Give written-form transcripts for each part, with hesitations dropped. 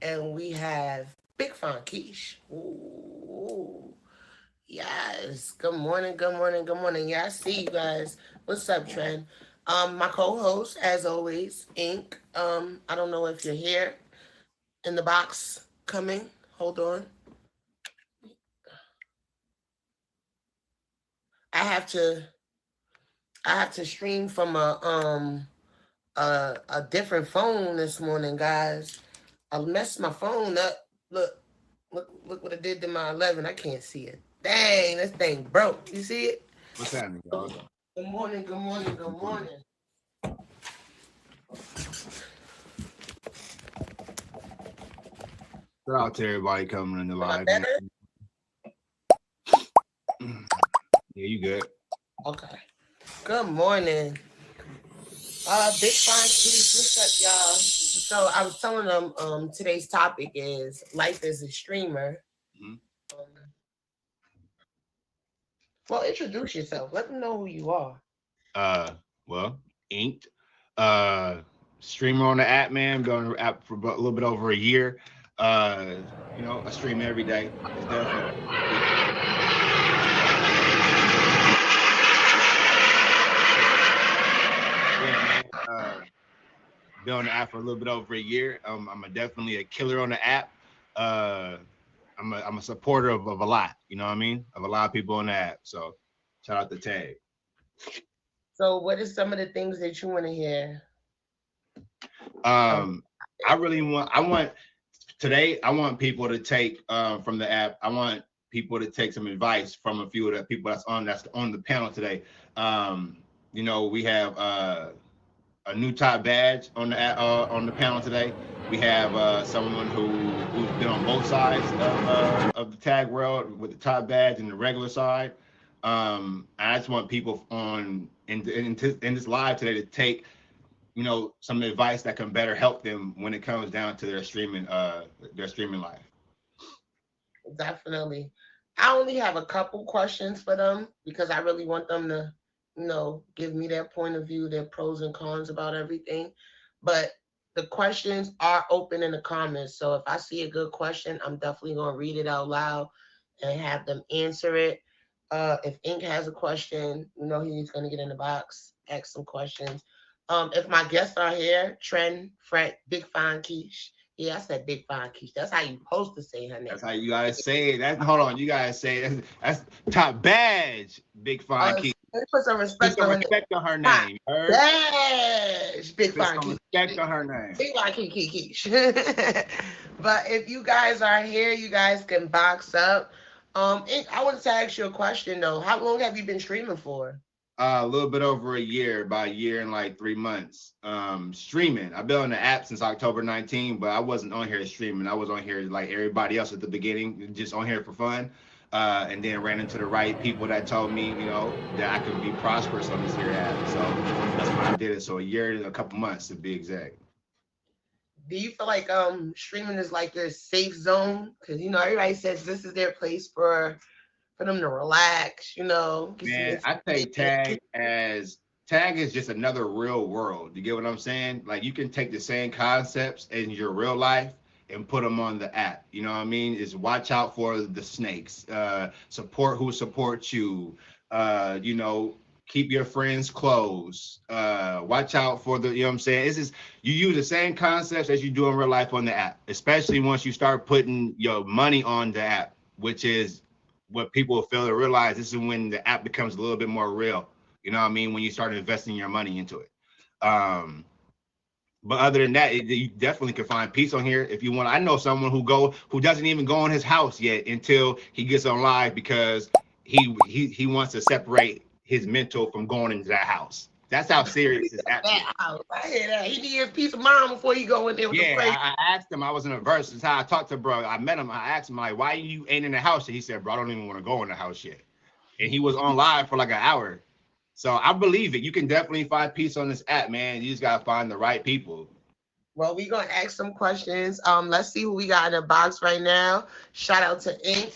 and we have Big Fun Quiche. Ooh, yes. Good morning, good morning, good morning. Yeah, I see you guys. What's up, Trent? My co-host, as always, Ink. I don't know if you're here in the box coming. Hold on. I have to I have to stream from a different phone this morning, guys. I messed my phone up. Look, look what I did to my 11. I can't see it. Dang, this thing broke. You see it? What's happening, y'all? Good morning, good morning, good morning. Shout out to everybody coming in the Am I live. better? Yeah, you good. Okay. Good morning. Big fine cheese. What's up, y'all? So I was telling them today's topic is life as a streamer. Mhm. Um, well, introduce yourself. Let them know who you are. Uh, well, Inked. Uh, Streamer on the app, man. Been on the app for a little bit over a year. Uh, I stream every day. It's definitely. Yeah, man. Been on the app for a little bit over a year. Definitely a killer on the app. Uh, I'm a supporter of a lot. You know what I mean? Of a lot of people on the app. So shout out to Tag. So, what are some of the things that you want to hear? Um, Um, I want today. I want people to take from the app. I want people to take some advice from a few of the people that's on the panel today. Um, we have a new top badge on the panel today. We have someone who's been on both sides of the tag world with the top badge and the regular side. I just want people in this live today to take some advice that can better help them when it comes down to their streaming life. Definitely. I only have a couple questions for them because I really want them to, give me their point of view, their pros and cons about everything. But the questions are open in the comments. So if I see a good question, I'm definitely going to read it out loud and have them answer it. If Ink has a question, he's going to get in the box, ask some questions. If my guests are here, Trent, Fred, Big Fine Quiche. Yeah, I said Big Fine Quiche. That's how you supposed to say her name. That's how you guys say it. Hold on, you guys say it. That's top badge, Big Fine Key. Put some Put respect some on her name. respect on her Top name. You heard? Badge, Big Put Fine some Quiche. respect on her name. Big Fine Quiche. But if you guys are here, you guys can box up. I wanted to ask you a question though. How long have you been streaming for? A little bit over a year, about a year and like 3 months. Streaming. I've been on the app since October 19, but I wasn't on here streaming. I was on here like everybody else at the beginning, just on here for fun. And then ran into the right people that told me, that I could be prosperous on this here app. So that's when I did it. So a year and a couple months to be exact. Do you feel like streaming is like your safe zone? Because everybody says this is their place for them to relax. Get some Man, I take information. tag is just another real world. You get what I'm saying? Like you can take the same concepts in your real life and put them on the app. You know what I mean? Is watch out for the snakes. Support who supports you. Keep your friends close. Watch out for you know what I'm saying? It's just you use the same concepts as you do in real life on the app, especially once you start putting your money on the app, which is what people fail to realize. This is when the app becomes a little bit more real. You know what I mean? When you start investing your money into it. Um, but other than that, you definitely can find peace on here if you want. I know someone who doesn't even go in his house yet until he gets on live because he wants to separate his mental from going into that house. That's how serious this app is. That house. I hear that. He needs peace of mind before you go in there with the Yeah, crazy. I asked him. I was in a verse. This is how I talked to bro. I met him. I asked him like, "Why you ain't in the house yet?" He said, "Bro, I don't even want to go in the house yet." And he was on live for like an hour. So I believe it. You can definitely find peace on this app, man. You just gotta find the right people. Well, we're gonna ask some questions. Let's see who we got in the box right now. Shout out to Ink.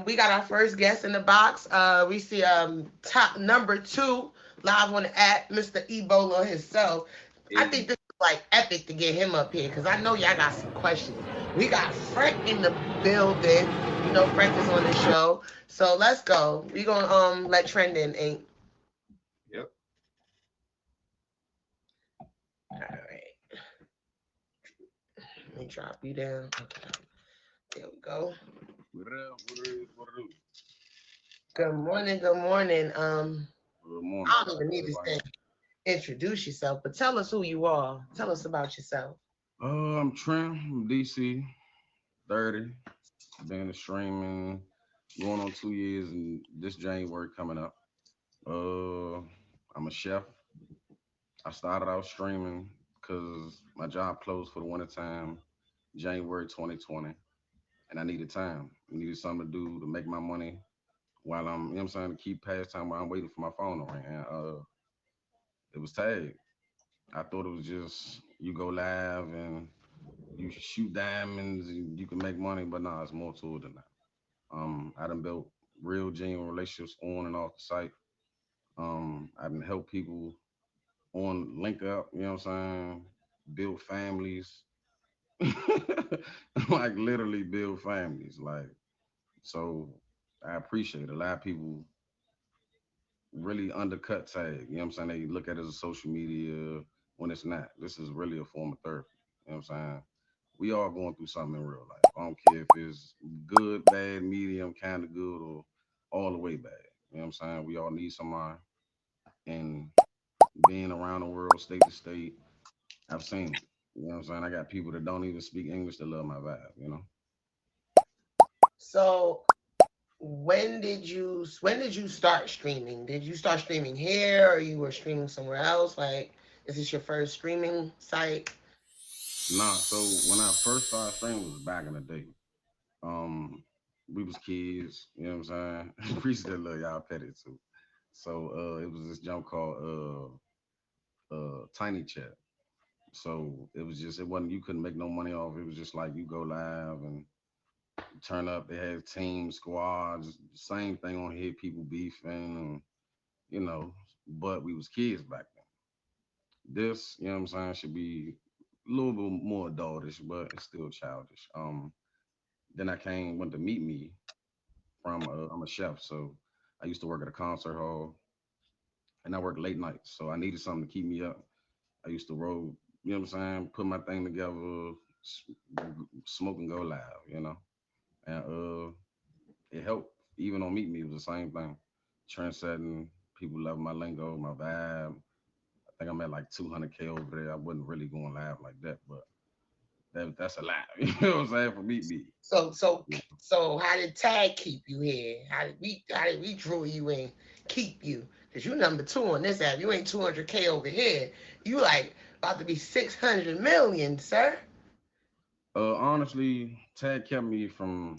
We got our first guest in the box. We see top number 2 live on the app, Mr. Ebola himself. I think this is like epic to get him up here because I know y'all got some questions. We got Frank in the building. You know Frank is on the show. So let's go. We gonna let Trend in, ain't. Yep. All right. Let me drop you down. Okay. There we go. What up? What it is? What it is? Good morning, good morning. Good morning. I don't How's even need to everybody? say introduce yourself, but tell us who you are. Tell us about yourself. I'm Trent from DC, 30. Been in streaming going on 2 years and this January coming up. Uh, I'm a chef. I started out streaming because my job closed for the winter time, January 2020, and I needed time. I needed something to do to make my money while I'm, you know what I'm saying, to keep pastime while I'm waiting for my phone to ring. And it was tag. I thought it was just you go live and you shoot diamonds and you can make money, but nah, it's more to it than that. I done built real genuine relationships on and off the site. I done helped people on link up, you know what I'm saying? Build families. Like literally build families. Like so I appreciate it. A lot of people really undercut tag. You know what I'm saying? They look at it as a social media when it's not. This is really a form of therapy. You know what I'm saying? We all going through something in real life. I don't care if it's good, bad, medium, kind of good, or all the way bad. You know what I'm saying? We all need somebody. And being around the world, state to state, I've seen it. You know what I'm saying? I got people that don't even speak English that love my vibe, you know? So when did you start streaming? Did you start streaming here or you were streaming somewhere else? Like, is this your first streaming site? Nah, so when I first started streaming was back in the day. Um, we was kids, you know what I'm saying? Appreciate that love y'all petty too. So it was this jump called Tiny Chat. So it was just it wasn't you couldn't make no money off. It was just like you go live and turn up. They had team squads, same thing on here, people beefing and you know, but we was kids back then. This, you know what I'm saying, should be a little bit more adultish, but it's still childish. Then I came went to meet me from I'm a chef, so I used to work at a concert hall and I worked late nights. So I needed something to keep me up. I used to roll, you know what I'm saying, put my thing together, smoke and go live, you know. And it helped. Even on Meet Me, it was the same thing. Trend setting, people love my lingo, my vibe. I think I'm at like 200K over there. I wasn't really going live like that, but that's a lot. You know what I'm saying? For Meet Me. So so Yeah. so how did Tag keep you here? How did we draw you in, keep you? Cause you number two on this app. You ain't 200K over here. You like about to be 600 million, sir. Honestly, Tag kept me from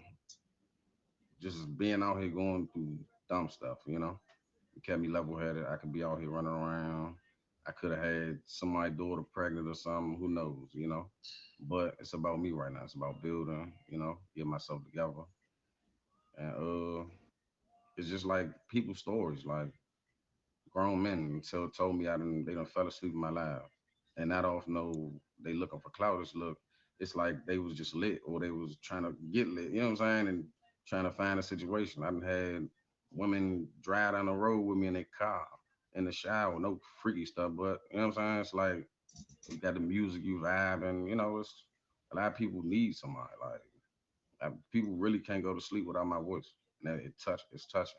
just being out here going through dumb stuff, you know? It kept me level headed. I could be out here running around. I could have had somebody daughter pregnant or something. Who knows, you know? But it's about me right now. It's about building, you know, get myself together. And it's just like people's stories. Like grown men told me they done fell asleep in my life. And not off no they looking for clout. It's like they was just lit or they was trying to get lit, you know what I'm saying? And trying to find a situation. I done had women drive down the road with me in their car in the shower, no freaky stuff, but you know what I'm saying? It's like you got the music, you vibe, and you know, it's a lot of people need somebody. People really can't go to sleep without my voice. And it's touching.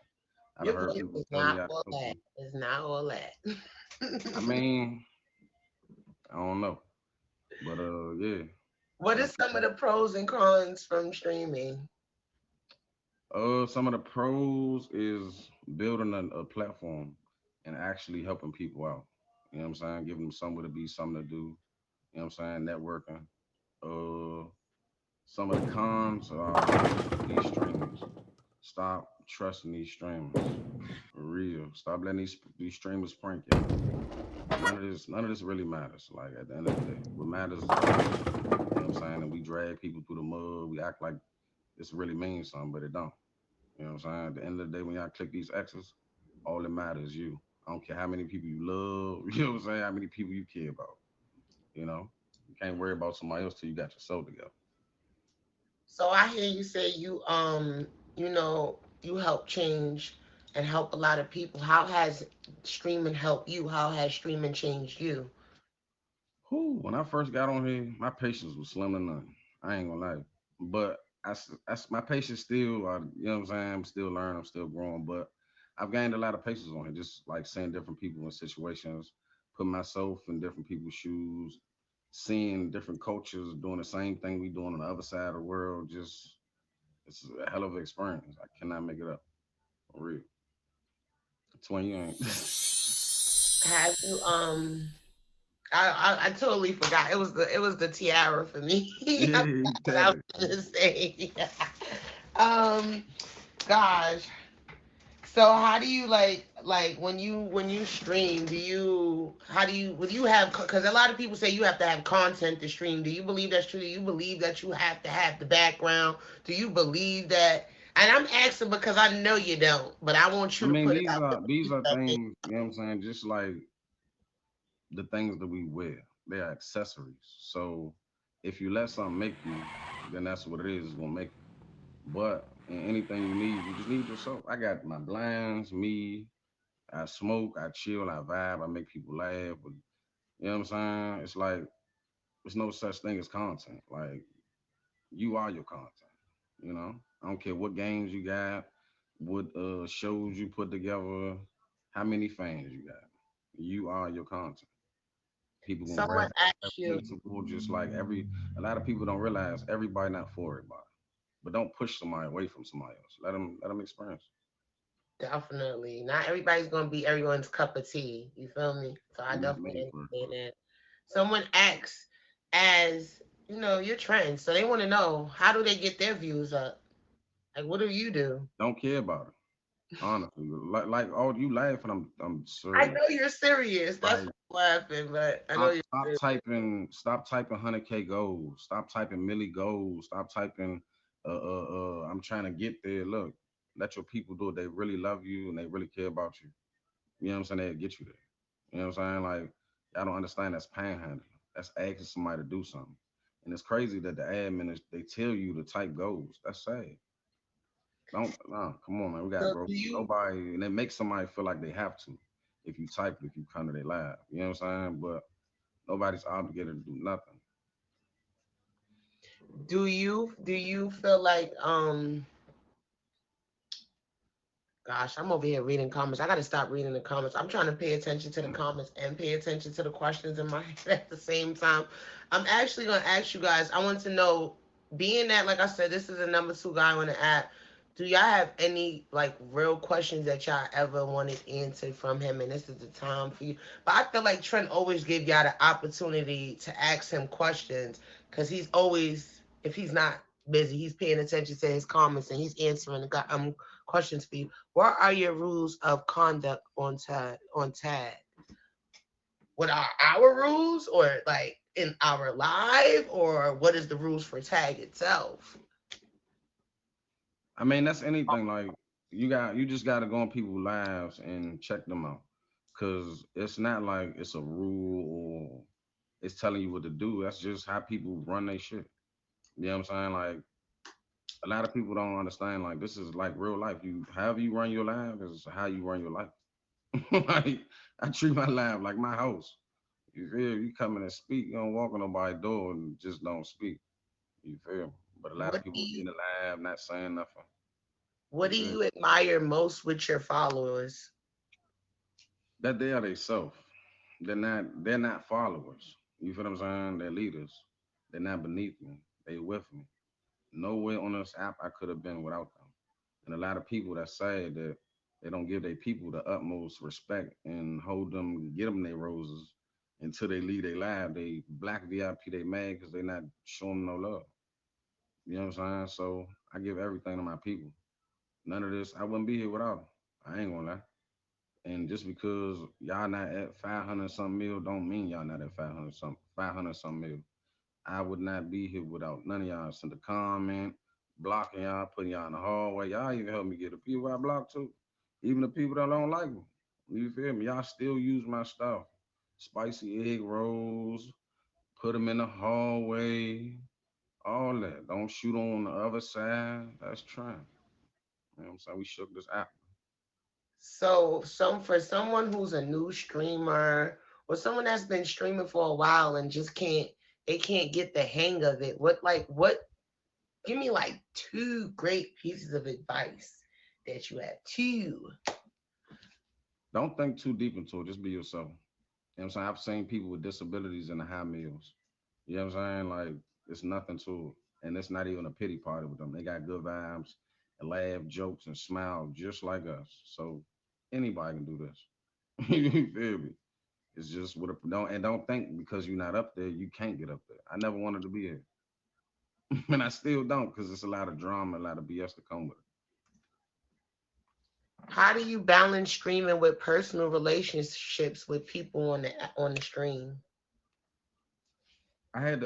I done Your heard voice people is tell me not I all killed that. them. It's not all that. I mean, I don't know. But yeah. What Other are some of people the pros and cons from streaming? some of the pros is building a platform and actually helping people out. You know what I'm saying? Giving them somewhere to be, something to do. You know what I'm saying? Networking. Uh some of the cons are these streamers. Stop trusting these streamers. For real. Stop letting these streamers prank y'all. None of this really matters. Like at the end of the day, what matters is us. You know what I'm saying? And we drag people through the mud. We act like this really means something, but it don't. You know what I'm saying? At the end of the day, when y'all click these X's, all that matters is you. I don't care how many people you love. You know what I'm saying? How many people you care about. You know, you can't worry about somebody else till you got yourself together. So I hear you say you know, you help change and help a lot of people. How has streaming helped you? How has streaming changed you? Who? When I first got on here, my patience was slim to none. I ain't gonna lie. But my patience still, you know what I'm saying? I'm still learning, I'm still growing. But I've gained a lot of patience on here, just like seeing different people in situations, putting myself in different people's shoes, seeing different cultures doing the same thing we doing on the other side of the world. Just, it's a hell of an experience. I cannot make it up. For real. 20 you ain't. Have you I totally forgot. It was the tiara for me. Yeah, I you forgot what I tapped was it. gonna say. um gosh. So how do you like when you stream, do you how do you would you have because a lot of people say you have to have content to stream. Do you believe that's true? Do you believe that you have to have the background? Do you believe that and I'm asking because I know you don't, but I want I you to mean, put it these out there are for these people are that think. things, you know what I'm saying, just like the things that we wear. They are accessories. So if you let something make you, then that's what it is. It's gonna make you. But in anything you just need yourself. I got my blinds, me. I smoke, I chill, I vibe, I make people laugh. But you know what I'm saying? It's like there's no such thing as content. Like you are your content. You know, I don't care what games you got, what shows you put together, how many fans you got. You are your content. People gonna Someone grab that asks you, relatable, just like a lot of people don't realize everybody not for everybody. But don't push somebody away from somebody else. Let them experience. definitely. Not everybody's gonna be everyone's cup of tea. You feel me? So I You're not made definitely for it. understand that. Someone asks as you know, your trends. So they want to know how do they get their views up? Like what do you do? Don't care about it. Honestly, like oh, you laughing? I'm I serious. know you're serious. That's Like why I'm laughing, but I know you're serious. stop typing 100K goals. Stop typing milli goals. Stop typing I'm trying to get there. Look, let your people do it. They really love you and they really care about you. You know what I'm saying? They'll get you there. You know what I'm saying? Like, I don't understand that's panhandling. That's asking somebody to do something. And it's crazy that the admin they tell you to type goals. That's sad. Don't no, come on, man. We gotta So grow. do you Nobody and it makes somebody feel like they have to if you type it, if you come to their live. You know what I'm saying? But nobody's obligated to do nothing. do you feel like gosh, I'm over here reading comments. I gotta stop reading the comments. I'm trying to pay attention to the comments and pay attention to the questions in my head at the same time. I'm actually gonna ask you guys. I want to know, being that, like I said, this is the number two guy on the app. Do y'all have any like real questions that y'all ever wanted answered from him? And this is the time for you. But I feel like Trent always give y'all the opportunity to ask him questions because he's always, if he's not busy, he's paying attention to his comments and he's answering the questions for you. What are your rules of conduct on tag? On tag, what are our rules, or like in our live, or what is the rules for tag itself? I mean, that's anything. Like you just gotta go on people's lives and check them out. Cause it's not like it's a rule or it's telling you what to do. That's just how people run their shit. You know what I'm saying? Like a lot of people don't understand. Like this is like real life. You however you run your life is how you run your life. Like I treat my life like my house. You feel you come in and speak, you don't walk on nobody's door and just don't speak. You feel me? But a lot of What do people be you in the lab not saying nothing. what You do feel you admire most with your followers? that they are they self. They're not followers. You feel what I'm saying? They're leaders. They're not beneath me. They with me. Nowhere on this app I could have been without them. And a lot of people that say that they don't give their people the utmost respect and hold them, get them their roses until they leave their life. They black VIP, they mad because they not showing no love. You know what I'm saying? So I give everything to my people. None of this, I wouldn't be here without them. I ain't gonna lie. And just because y'all not at 500 something mil, don't mean y'all not at 500 something mil. I would not be here without none of y'all. Send a comment, blocking y'all, putting y'all in the hallway. Y'all even help me get the people I block too. Even the people that don't like me. You feel me? Y'all still use my stuff. Spicy egg rolls, put them in the hallway. All that. Don't shoot on the other side. That's trying. You know what I'm saying? We shook this app. So, for someone who's a new streamer or someone that's been streaming for a while and just can't get the hang of it. What give me like two great pieces of advice that you have. Two. Don't think too deep into it. Just be yourself. You know what I'm saying? I've seen people with disabilities in the high meals. You know what I'm saying? Like, it's nothing to it. And it's not even a pity party with them. They got good vibes and laugh, jokes, and smile just like us. So anybody can do this. You feel me? It's just what don't think because you're not up there, you can't get up there. I never wanted to be here. And I still don't because it's a lot of drama, a lot of BS to come with it. How do you balance streaming with personal relationships with people on the stream? I had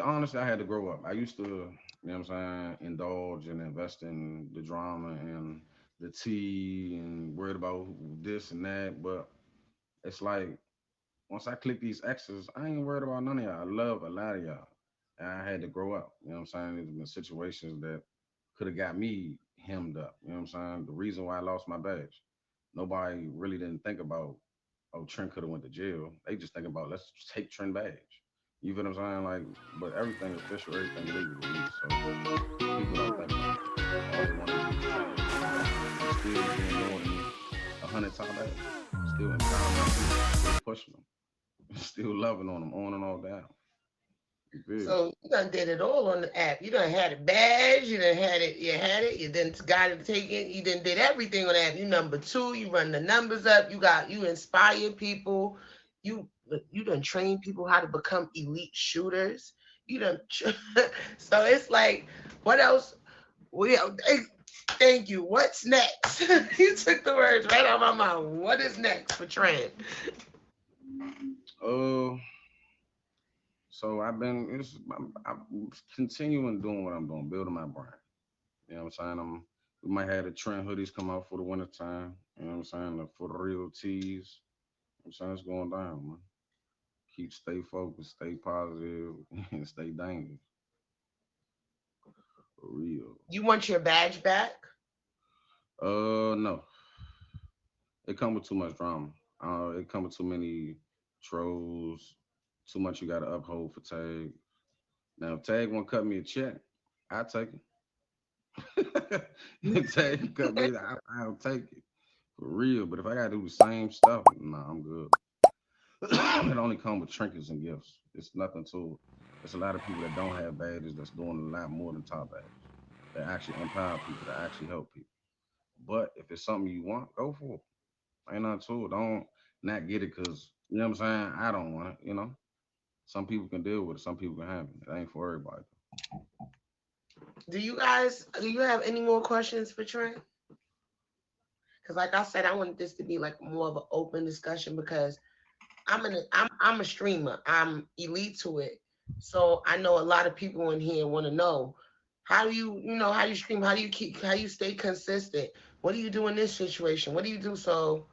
to grow up. I used to, you know what I'm saying, indulge and invest in the drama and the tea and worried about this and that. But it's like once I click these X's, I ain't worried about none of y'all. I love a lot of y'all. And I had to grow up. You know what I'm saying? There's been situations that could have got me hemmed up. You know what I'm saying? The reason why I lost my badge. Nobody really didn't think about, oh, Trent could have went to jail. They just think about let's just take Trent badge. You feel what I'm saying? Like, but everything official, everything legal with me. So people don't think like that. All they want to do is change me. I'm still doing more than 100 top 8. Still empowering my people. Still pushing them. Still loving on them on and off down. You feel? So you done did it all on the app. You done had a badge. You done had it. You had it. You done got it taken. You done did everything on the app. You number two. You run the numbers up. You inspire people. You you done train people how to become elite shooters. You done. So it's like, what else? We thank you. What's next? You took the words right out of my mouth. What is next for Trent? Uh, so I'm continuing doing what I'm doing, building my brand. You know what I'm saying? We might have the trend hoodies come out for the winter time. You know what I'm saying? For the real tees. I'm saying it's going down, man. Stay focused, stay positive, and stay dangerous. For real. You want your badge back? No. It come with too much drama. It come with too many trolls, too much you gotta uphold for Tag. Now if Tag won't cut me a check, I take it. If Tag cut me, I'll take it. For real. But if I gotta do the same stuff, nah, I'm good. It only come with trinkets and gifts. It's nothing to it. There's a lot of people that don't have badges that's doing a lot more than top badges. That actually empower people, that actually help people. But if it's something you want, go for it. Ain't nothing to it. Don't not get it because you know what I'm saying. I don't want it. You know, some people can deal with it. Some people can have it. It ain't for everybody. Do you have any more questions for Trent? Because like I said, I want this to be like more of an open discussion because I'm a streamer. I'm elite to it. So I know a lot of people in here want to know how do how you stream, how you stay consistent? What do you do in this situation? What do you do? So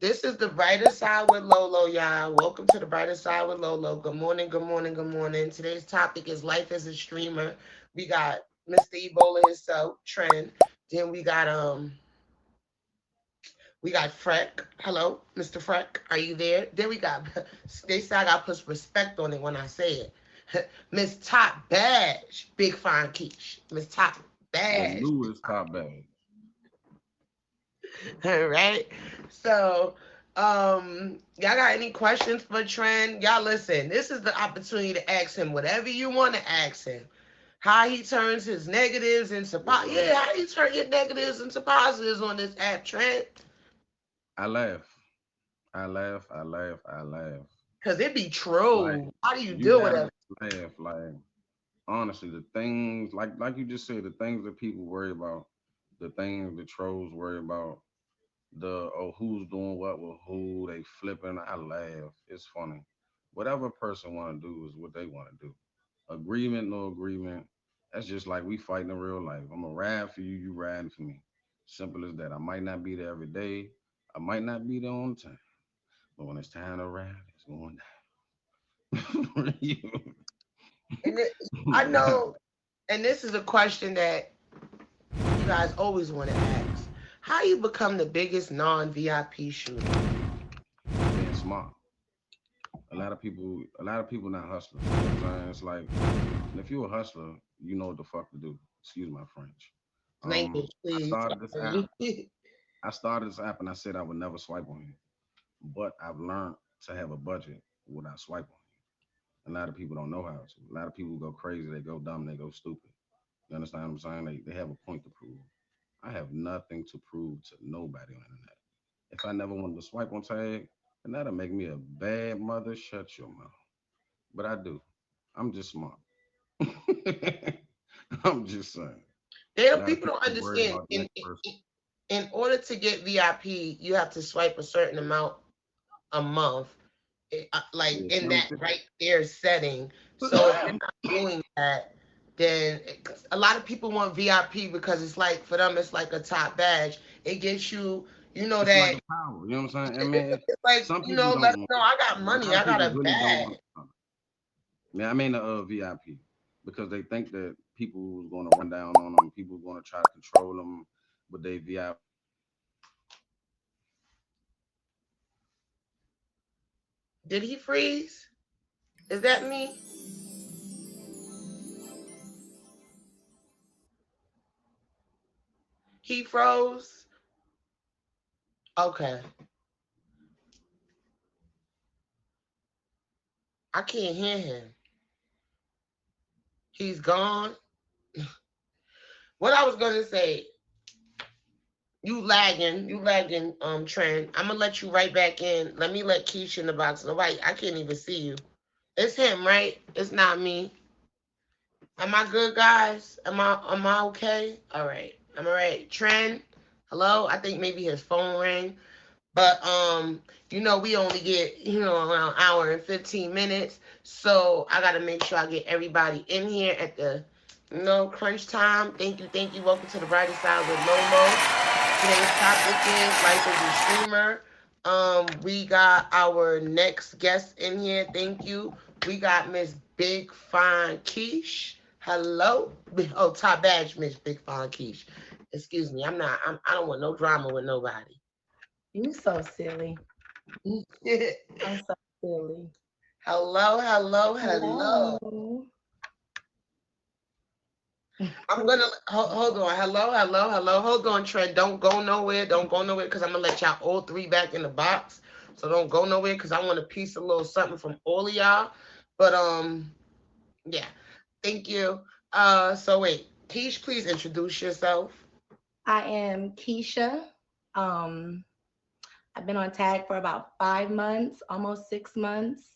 this is the brighter side with Lolo, y'all. Welcome to the brighter side with Lolo. Good morning, good morning, good morning. Today's topic is life as a streamer. We got Mr. Ebola himself, Trend. Then we got Freck. Hello, Mr. Freck. Are you there? Then we got they say I gotta put respect on it when I say it. Miss Top Badge. Big fine quiche. Miss Top The Badge. newest top bag. All right. So, y'all got any questions for Trent? Y'all listen. This is the opportunity to ask him whatever you want to ask him. How he turns his negatives into yeah, how you turn your negatives into positives on this app, Trent? I laugh. I laugh. I laugh. I laugh. Cause it be Like true. How do you you deal with gotta it? laugh. Like honestly, the things like you just said, the things that people worry about, the things the trolls worry about, the oh who's doing what with who, they flipping. I laugh. It's funny. Whatever a person want to do is what they want to do. Agreement, no agreement. That's just like we fighting in real life. I'm gonna ride for you, you riding for me. Simple as that. I might not be there every day. I might not be there on time. But when it's time to ride, it's going down. For you. I know, and this is a question that you guys always want to ask. How you become the biggest non-VIP shooter? Being smart. A lot of people not hustlers. You know what I'm saying? It's like, and if you're a hustler, you know what the fuck to do. Excuse my French. Language, I please. started this app. Sorry. I started this app and I said I would never swipe on here. But I've learned to have a budget without swiping on here. A lot of people don't know how to. A lot of people go crazy, they go dumb, they go stupid. You understand what I'm saying? They have a point to prove. I have nothing to prove to nobody on the internet. If I never wanted to swipe on tag, then that'll make me a bad mother. Shut your mouth. But I do. I'm just smart. I'm just saying. They A don't, lot of people people don't worried understand. about the next person. In order to get VIP, you have to swipe a certain amount a month, like Yeah, in slim that shit. right there setting. So if you're not doing that, then a lot of people want VIP because it's like for them, it's like a top badge. It gets you, you know It's like that a power. You know what I'm saying? I mean, it's like some you people know, don't let them want know it. I got A money, lot I of got people a really don't bag. want it. Yeah, I mean the VIP because they think that people was going to run down on them, people going to try to control them, but they VIP. Did he freeze? Is that me? He froze. Okay, I can't hear him. He's gone. What I was gonna say, you lagging, Trend. I'm gonna let you right back in. Let me let Keisha in the box. Nobody, I can't even see you. It's him, right? It's not me. Am I good, guys? Am I okay? All right. I'm all right. Trend, hello. I think maybe his phone rang. But we only get, around an hour and 15 minutes. So I gotta make sure I get everybody in here at the crunch time. Thank you, thank you. Welcome to the brighter side with Lolo. Today's topic is life as a streamer. We got our next guest in here. Thank you. We got Miss Big Fine Quiche. Hello. Oh, top badge, Miss Big Fine Quiche. Excuse me. I don't want no drama with nobody. You so silly. I'm so silly. Hello, hello, hello. Hello. I'm gonna hold on. Hello, hello, hello. Hold on, Trent. Don't go nowhere. Don't go nowhere because I'm gonna let y'all all three back in the box. So don't go nowhere because I want a piece of little something from all of y'all. But yeah. Thank you. So wait, Keish, please introduce yourself. I am Keisha. Um, I've been on tag for about 5 months, almost 6 months.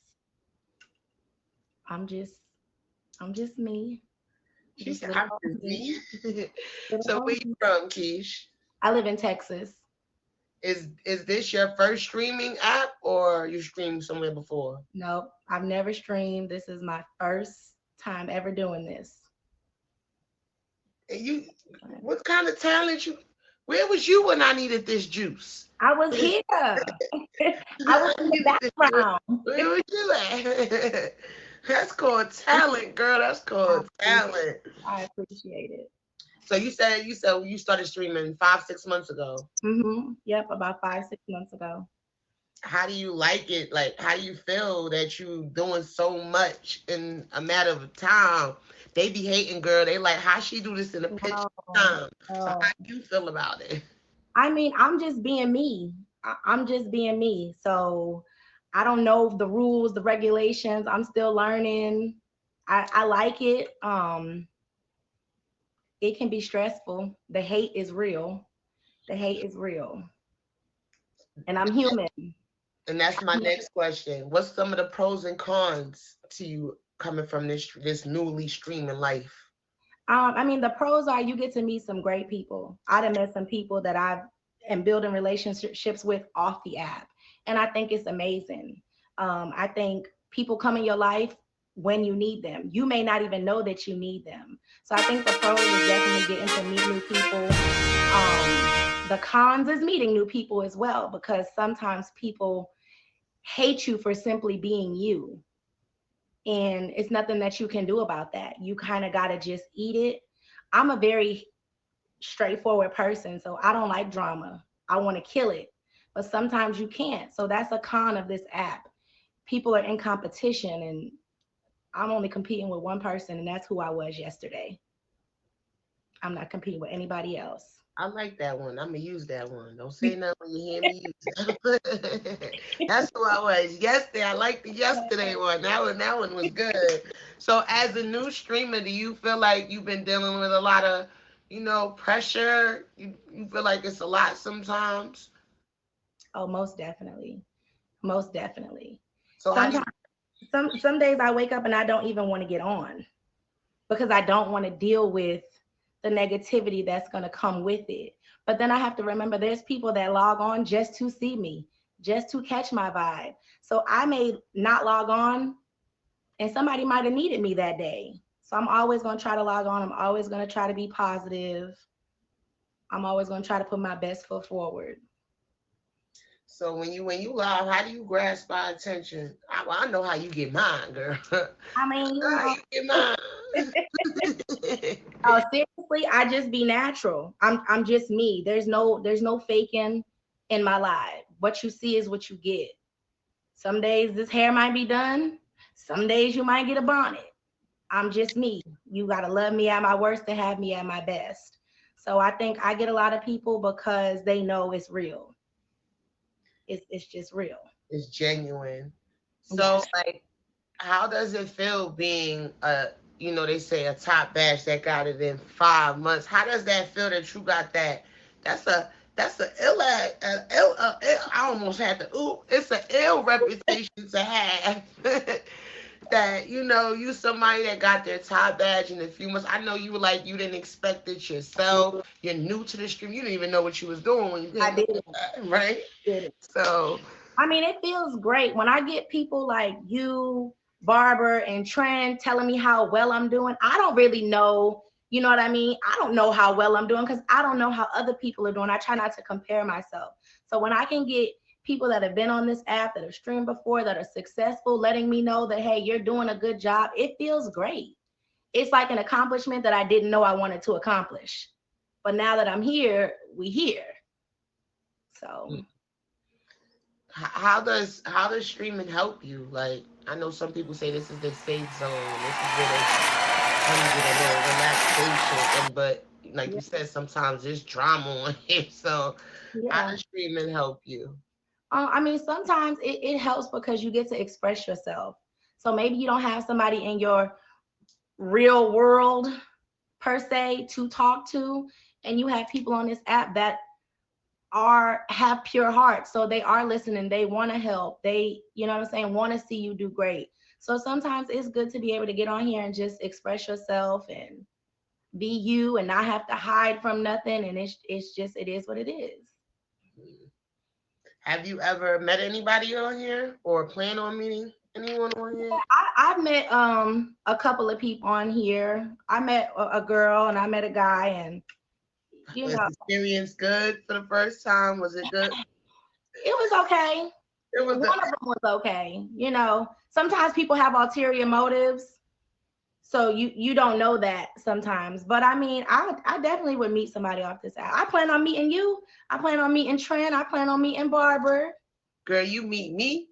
I'm just, I'm just me. She Just said, little "I'm old me. busy." Little So where old you me. from, Keish? I live in Texas. Is this your first streaming app or you streamed somewhere before? Nope, I've never streamed. This is my first time ever doing this. And what kind of talent you? Where was you when I needed this juice? I was here. I was I in the needed this juice. background. Where was you at? That's called talent, girl. That's I called appreciate, talent. I appreciate it. So you said you started streaming 5, 6 months ago. Yep, about 5, 6 months ago. How do you like it? Like, how do you feel that you doing so much in a matter of time? They be hating, girl. They like how she do this in a pinch No, of time. So no. how do you feel about it? I mean, I'm just being me. I'm just being me. So I don't know the rules, the regulations. I'm still learning. I like it. It can be stressful. The hate is real. The hate is real. And I'm human. And that's my next question. What's some of the pros and cons to you coming from this newly streaming life? I mean, the pros are you get to meet some great people. I done met some people that I am building relationships with off the app, and I think it's amazing. I think people come in your life when you need them. You may not even know that you need them. So I think the pros is definitely getting to meet new people. The cons is meeting new people as well because sometimes people hate you for simply being you. and it's nothing that you can do about that. You kind of got to just eat it. I'm a very straightforward person, so I don't like drama. I want to kill it, but sometimes you can't. So that's a con of this app. People are in competition, and I'm only competing with one person, and that's who I was yesterday. I'm not competing with anybody else. I like that one. I'm gonna use that one. Don't say nothing when you hear me use it. That's who I was yesterday. I like the yesterday one. That one was good. So, as a new streamer, do you feel like you've been dealing with a lot of, pressure? You feel like it's a lot sometimes. Oh, most definitely. Most definitely. So, how do you? Sometimes some days I wake up and I don't even want to get on because I don't want to deal with the negativity that's going to come with it. But then I have to remember there's people that log on just to see me, just to catch my vibe. So I may not log on and somebody might have needed me that day. So I'm always going to try to log on. I'm always going to try to be positive. I'm always going to try to put my best foot forward. So when you live, how do you grasp my attention? I know how you get mine, girl. I mean, I know how you get mine. oh, seriously, I just be natural. I'm just me. There's no faking in my life. What you see is what you get. Some days this hair might be done. Some days you might get a bonnet. I'm just me. You gotta love me at my worst to have me at my best. So I think I get a lot of people because they know it's real. It's just real. It's genuine. So, Yes. like, how does it feel being they say a top batch that got it in 5 months? How does that feel that you got that? That's a I almost had to it's an ill reputation to have. That you somebody that got their top badge in a few months. I know you were like you didn't expect it yourself. You're new to the stream. You didn't even know what you was doing when you I came did up with that, right? it. So I mean, it feels great when I get people like you, Barber, and Trent telling me how well I'm doing. I don't really know, you know what I mean? I don't know how well I'm doing because I don't know how other people are doing. I try not to compare myself. So when I can get people that have been on this app, that have streamed before, that are successful, letting me know that, hey, you're doing a good job, it feels great. It's like an accomplishment that I didn't know I wanted to accomplish. But now that I'm here, we here. So how does streaming help you? Like, I know some people say this is the safe zone. This is where they come to get a little relaxation. And but like yeah, you said, sometimes there's drama on here. So how yeah. does streaming help you? I mean, sometimes it helps because you get to express yourself. So maybe you don't have somebody in your real world per se to talk to, and you have people on this app that have pure hearts. So they are listening. They want to help. They, you know what I'm saying, want to see you do great. So sometimes it's good to be able to get on here and just express yourself and be you and not have to hide from nothing. And it's just it is what it is. Have you ever met anybody on here or plan on meeting anyone on here? I've met a couple of people on here. I met a girl and I met a guy, and you Was know, the experience good for the first time? Was it good? it was okay. It was One the of them was okay. Sometimes people have ulterior motives, so you don't know that sometimes. But I mean, I definitely would meet somebody off this app. I plan on meeting you. I plan on meeting Trent. I plan on meeting Barber. girl, you meet me.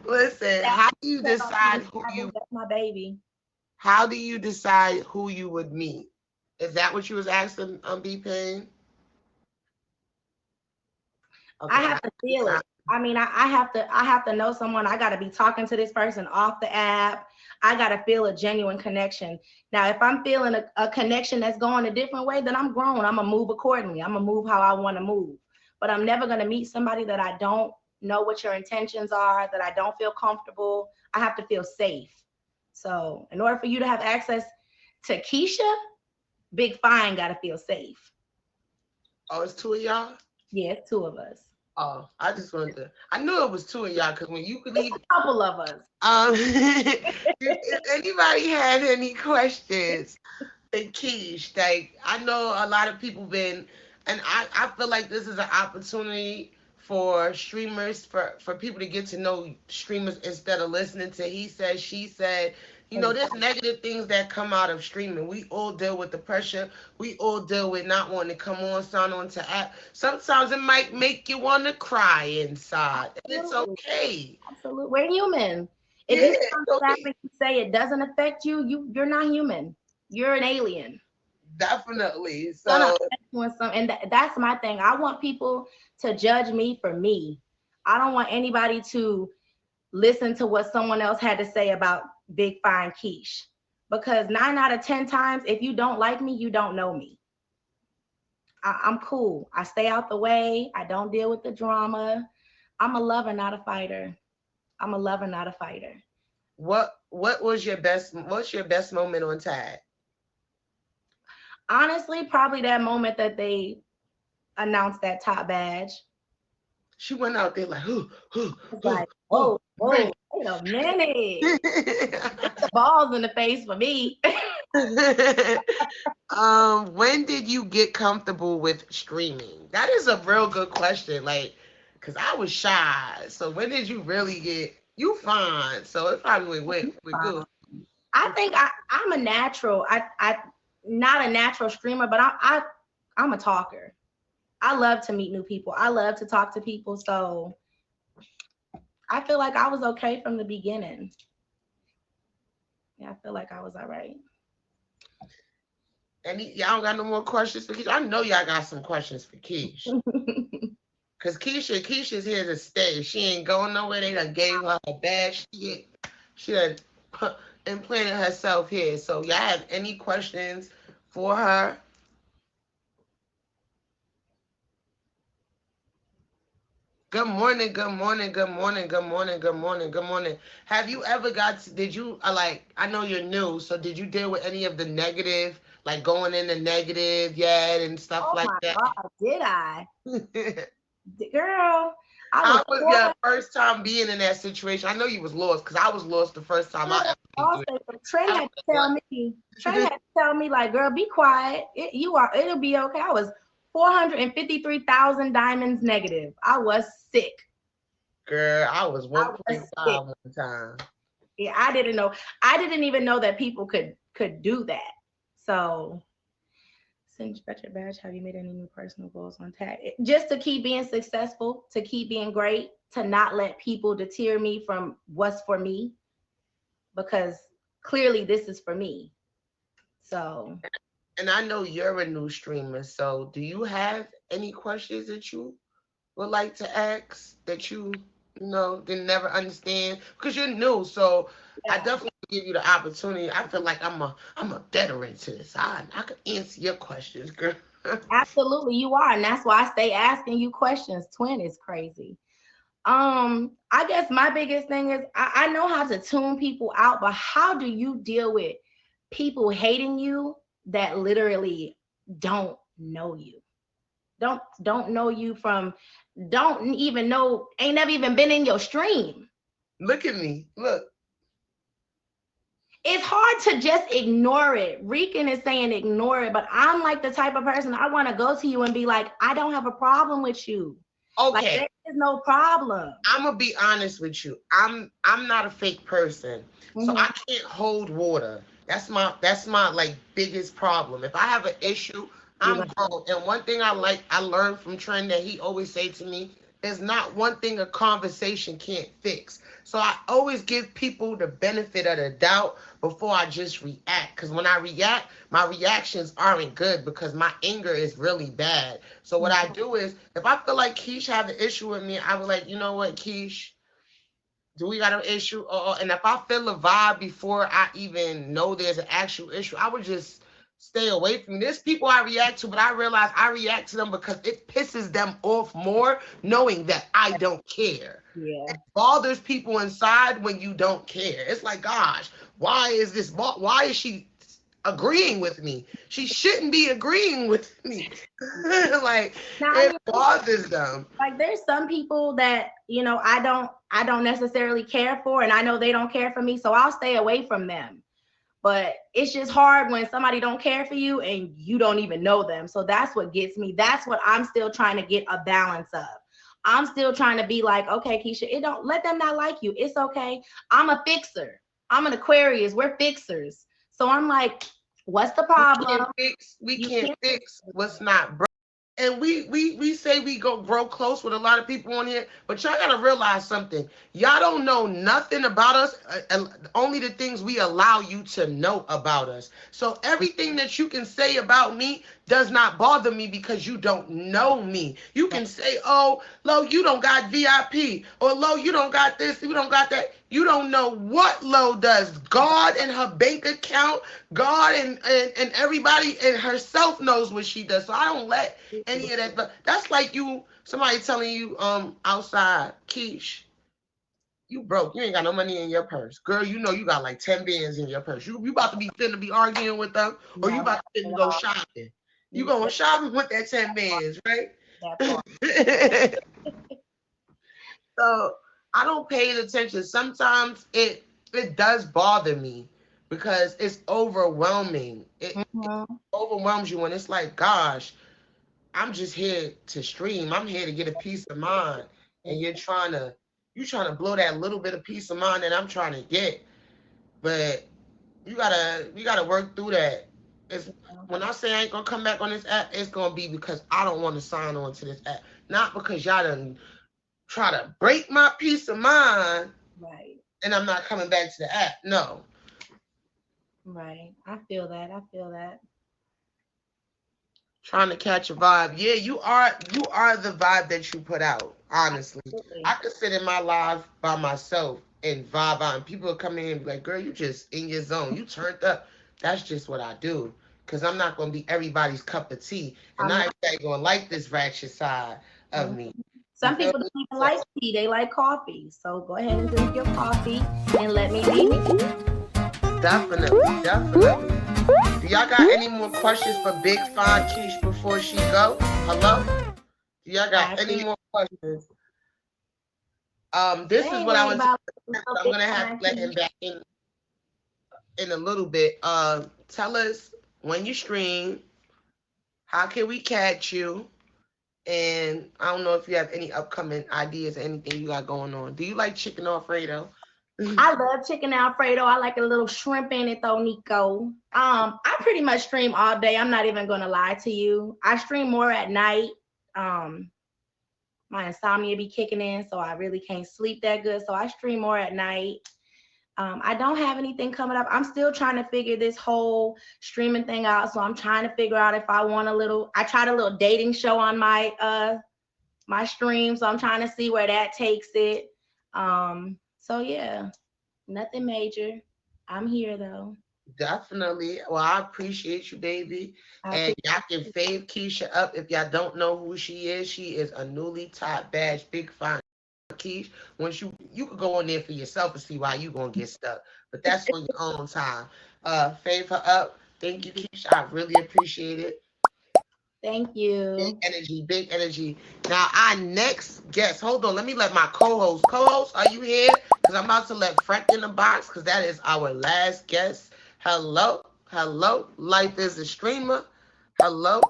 Listen, That's that's my baby. how do you decide who you would meet? Is that what you was asking B Pain? I Okay. have to feel it. I mean, I have to know someone. I got to be talking to this person off the app. I got to feel a genuine connection. Now, if I'm feeling a connection that's going a different way, then I'm grown. I'm gonna move accordingly. I'm gonna move how I want to move. But I'm never gonna meet somebody that I don't know what your intentions are, that I don't feel comfortable. I have to feel safe. So, in order for you to have access to Keisha, Big Fine got to feel safe. Oh, it's two of y'all? Yeah, it's two of us. Oh, I just wanted to. I knew it was two of y'all because when you could It's leave. a couple of us. If anybody had any questions, and Keish, like I know a lot of people been, and I feel like this is an opportunity for streamers, for people to get to know streamers instead of listening to he said, she said. You know, there's negative things that come out of streaming. We all deal with the pressure. We all deal with not wanting to come on, sign on to app. Sometimes it might make you want to cry inside. And it's Absolutely. okay. Absolutely. We're human. If Yeah, you it's come back okay. and you say it doesn't affect you, you're not human. You're an alien. Definitely. It's gonna So affect you in some, and that's my thing. I want people to judge me for me. I don't want anybody to listen to what someone else had to say about Big Fine Quiche. Because 9 out of 10 times, if you don't like me, you don't know me. I'm cool. I stay out the way. I don't deal with the drama. I'm a lover, not a fighter. I'm a lover, not a fighter. what was your best what's your best moment on tag? Honestly, probably that moment that they announced that top badge. She went out there like, It's like, whoa, ready. whoa, wait a minute. The balls in the face for me. When did you get comfortable with streaming? That is a real good question. Like, cause I was shy. So when did you really get you fine? So it probably went good. I think I'm a natural. I not a natural streamer, but I'm a talker. I love to meet new people. I love to talk to people. So I feel like I was okay from the beginning. Yeah, I feel like I was all right. And y'all don't got no more questions for Keisha. I know y'all got some questions for Keisha. Cause Keisha's here to stay. She ain't going nowhere. They done gave her a badge. She done implanted herself here. So y'all have any questions for her? Good morning, good morning, good morning, good morning, good morning, good morning. Have you ever did you, like, I know you're new, so did you deal with any of the negative, like going in the negative yet and stuff Oh like my that? God, did I? Girl, I was How was your first time being in that situation? I know you was lost because I was lost the first time I ever been through Trent had to tell me. Trent had to tell me, like, girl, be quiet. It'll be okay. I was 453,000 diamonds negative. I was sick. Girl, I was I was 1.5 one time. Yeah, I didn't know. I didn't even know that people could do that. So since you got your badge, have you made any new personal goals on tag? Just to keep being successful, to keep being great, to not let people deter me from what's for me, because clearly this is for me. So, And I know you're a new streamer, so do you have any questions that you would like to ask that you know didn't never understand? Because you're new, so I yeah. definitely give you the opportunity. I feel like I'm a veteran to this. I can answer your questions, girl. Absolutely, you are, and that's why I stay asking you questions. Twin is crazy. I guess my biggest thing is I know how to tune people out, but how do you deal with people hating you that literally don't know you? Don't know you from, don't even know, ain't never even been in your stream. Look at me. Look. It's hard to just ignore it. Rican is saying ignore it, but I'm like the type of person, I want to go to you and be like, I don't have a problem with you. Like, Okay. there is no problem. I'm gonna be honest with you. I'm not a fake person, so Mhm. I can't hold water. That's my like biggest problem. If I have an issue, You're I'm gonna- grown. And one thing I learned from Trent that he always say to me is not one thing a conversation can't fix. So I always give people the benefit of the doubt before I just react. Because when I react, my reactions aren't good because my anger is really bad. So what I do is, if I feel like Keish have an issue with me, I be like, you know what, Keish, do we got an issue? And if I feel a vibe before I even know there's an actual issue, I would just stay away from this. People I react to, but I realize I react to them because it pisses them off more, knowing that I don't care. Yeah. It bothers people inside when you don't care. It's like, gosh, why is she agreeing with me? She shouldn't be agreeing with me. Like, Now, it bothers them. like, there's some people that, I don't necessarily care for, and I know they don't care for me, so I'll stay away from them. But it's just hard when somebody don't care for you and you don't even know them. So that's what gets me. That's what I'm still trying to get a balance of. I'm still trying to be like, okay, Keisha, it don't let them not like you. It's okay. I'm a fixer. I'm an Aquarius. We're fixers. So I'm like, what's the problem? We You can't can't fix what's not broke. And we say we go grow close with a lot of people on here, but y'all gotta realize something. Y'all don't know nothing about us, only the things we allow you to know about us. So everything that you can say about me does not bother me because you don't know me. You can say, oh, Lo, you don't got VIP, or Lo, you don't got this, you don't got that. You don't know what Lo does. God and her bank account, God and everybody and herself knows what she does. So I don't let any of that. But that's like somebody telling you outside, Keish, you broke. You ain't got no money in your purse. Girl, you know you got like 10 bands in your purse. You about to be finna be arguing with them, or you about to finna go shopping. You going shopping with that 10 bands, right? So I don't pay attention. Sometimes it does bother me because it's overwhelming. It overwhelms you when it's like, gosh, I'm just here to stream. I'm here to get a peace of mind. And you're trying to blow that little bit of peace of mind that I'm trying to get. But you gotta work through that. It's when I say I ain't gonna come back on this app, it's gonna be because I don't want to sign on to this app. Not because y'all done try to break my peace of mind. Right. And I'm not coming back to the app. No. Right. I feel that. Trying to catch a vibe. Yeah, you are the vibe that you put out, honestly. Absolutely. I could sit in my live by myself and vibe out, and people will come in and be like, girl, you just in your zone. You turned up. That's just what I do. Because I'm not going to be everybody's cup of tea. And not everybody going to like this ratchet side of me. Some people don't even like tea. They like coffee. So go ahead and drink your coffee and let me be me. Definitely. Do y'all got any more questions for Big Fine Keish before she go? Hello? Do y'all got any more questions? This is what I was. I'm gonna have to let him back in a little bit. Tell us when you stream. How can we catch you? And I don't know if you have any upcoming ideas or anything you got going on. Do you like chicken Alfredo? I love chicken Alfredo. I like a little shrimp in it though, Nico. I pretty much stream all day. I'm not even gonna lie to you. I stream more at night. My insomnia be kicking in, so I really can't sleep that good. So I stream more at night. I don't have anything coming up. I'm still trying to figure this whole streaming thing out. So I'm trying to figure out if I want I tried a little dating show on my my stream. So I'm trying to see where that takes it. So yeah, nothing major. I'm here though. Definitely. Well, I appreciate you, baby. And y'all can fave Keisha up if y'all don't know who she is a newly top badge, Big Fine Keish. Once you could go in there for yourself and see why you gonna get stuck. But that's on your own time. Fave her up. Thank you, Keisha. I really appreciate it. Thank you. Big energy. Now, our next guest, hold on, let me let my co-host. Co-host, are you here? Because I'm about to let Freck in the box because that is our last guest. Hello. Life is a streamer. Hello.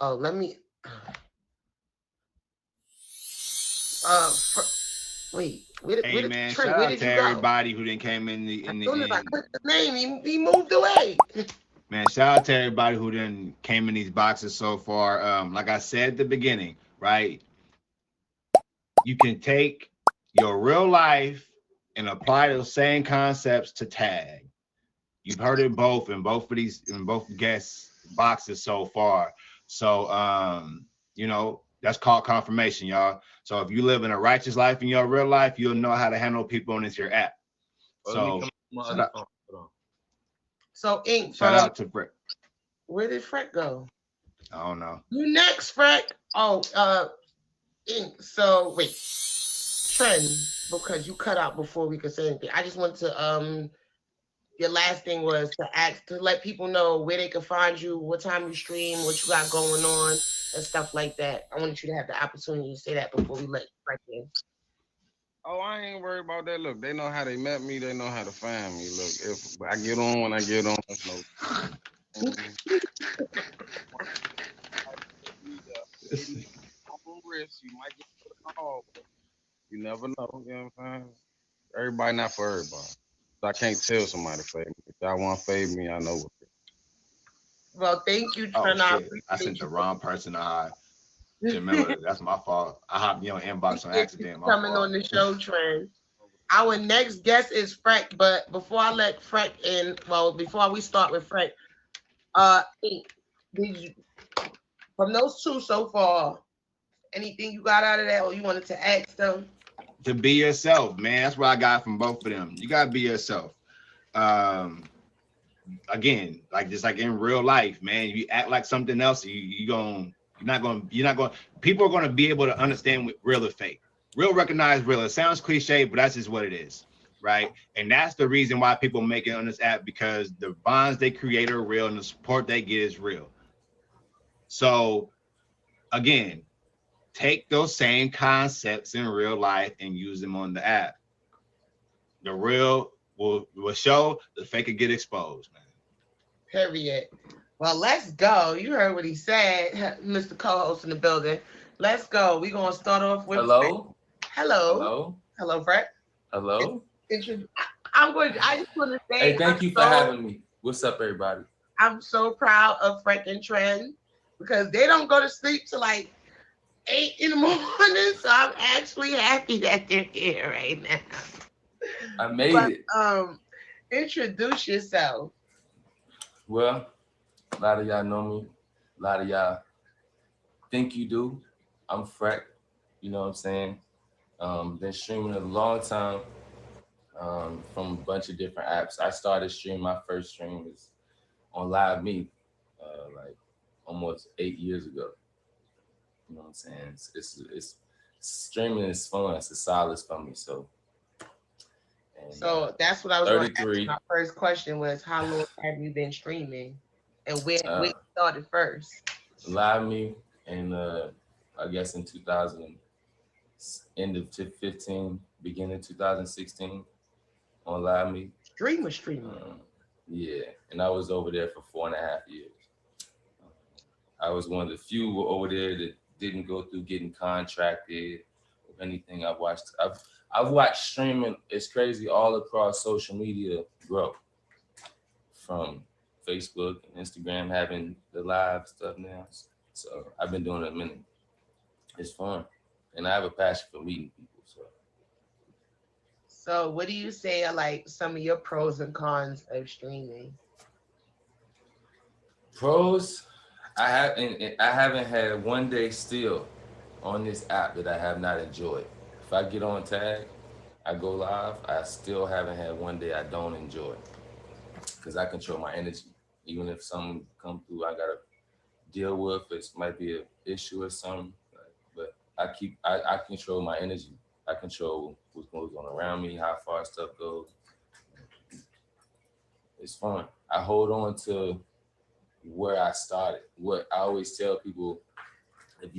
Oh, let me. Wait. Hey man, shout out to everybody who didn't came in the. As soon as I clicked the name, he moved away. Man, shout out to everybody who done came in these boxes so far. Like I said at the beginning, right? You can take your real life and apply those same concepts to tag. You've heard it both in both guest boxes so far. So that's called confirmation, y'all. So if you live in a righteous life in your real life, you'll know how to handle people on this your app. So Ink, shout out to Freck. Where did Freck go? I don't know. You next, Freck. Oh, Ink. So wait, Trend, because you cut out before we could say anything. I just want to your last thing was to let people know where they can find you, what time you stream, what you got going on, and stuff like that. I wanted you to have the opportunity to say that before we let Freck in. Oh, I ain't worried about that. Look, they know how they met me. They know how to find me. Look, if I get on when I get on, wrist. You might get put in the hall. You never know. You know what I'm saying? Everybody not for everybody. So I can't tell somebody to fade me. If y'all want to fade me, I know what. Well, thank you, Oh Trent. I shit, I appreciate sent the wrong person to hide. Jamila, that's my fault. I hopped you on inbox on you accident. for My coming on fault. the show, Trent. Our next guest is Frank, but before I let Frank in, well, before we start with Frank, did you, from those two so far, anything you got out of that, or you wanted to ask them? To be yourself, man. That's what I got from both of them. You gotta be yourself. Um, Again, like just like in real life, man. You act like something else, you're not going. People are going to be able to understand what real or fake. Real recognize real. It sounds cliche, but that's just what it is, right? And that's the reason why people make it on this app, because the bonds they create are real and the support they get is real. So again, take those same concepts in real life and use them on the app. The real will show, the fake will get exposed, man. Period. Well, let's go. You heard what he said, Mr. Co-host in the building. Let's go. We're gonna start off with Hello? hello, Hello? hello, Frank. Hello? I'm going. I just want to say Hey, thank you for having me. What's up, everybody? I'm so proud of Frank and Trent because they don't go to sleep till like 8 in the morning. So I'm actually happy that they're here right now. I made But it. introduce yourself. Well, a lot of y'all know me. A lot of y'all think you do. I'm Freck. You know what I'm saying? Been streaming a long time from a bunch of different apps. I started streaming, my first stream was on Live Me, like almost 8 years ago. You know what I'm saying? It's streaming is fun. It's a solace for me. So, and, So that's what I was going to ask. 33. My first question was, how long have you been streaming, and where you started first? Live Me, and I guess in 2000, end of 15, beginning 2016 on Live Me. Streamer. Yeah, and I was over there for 4.5 years. I was one of the few over there that didn't go through getting contracted or anything. I've watched streaming. It's crazy all across social media grow, from Facebook and Instagram having the live stuff now. So I've been doing it a minute. It's fun, and I have a passion for meeting people. So what do you say are like some of your pros and cons of streaming? Pros, I haven't had one day still on this app that I have not enjoyed. If I get on tag, I go live, I still haven't had one day I don't enjoy, because I control my energy. Even if something come through, I gotta deal with. It might be an issue or something, but I control my energy. I control what's going on around me, how far stuff goes. It's fun. I hold on to where I started. What I always tell people, if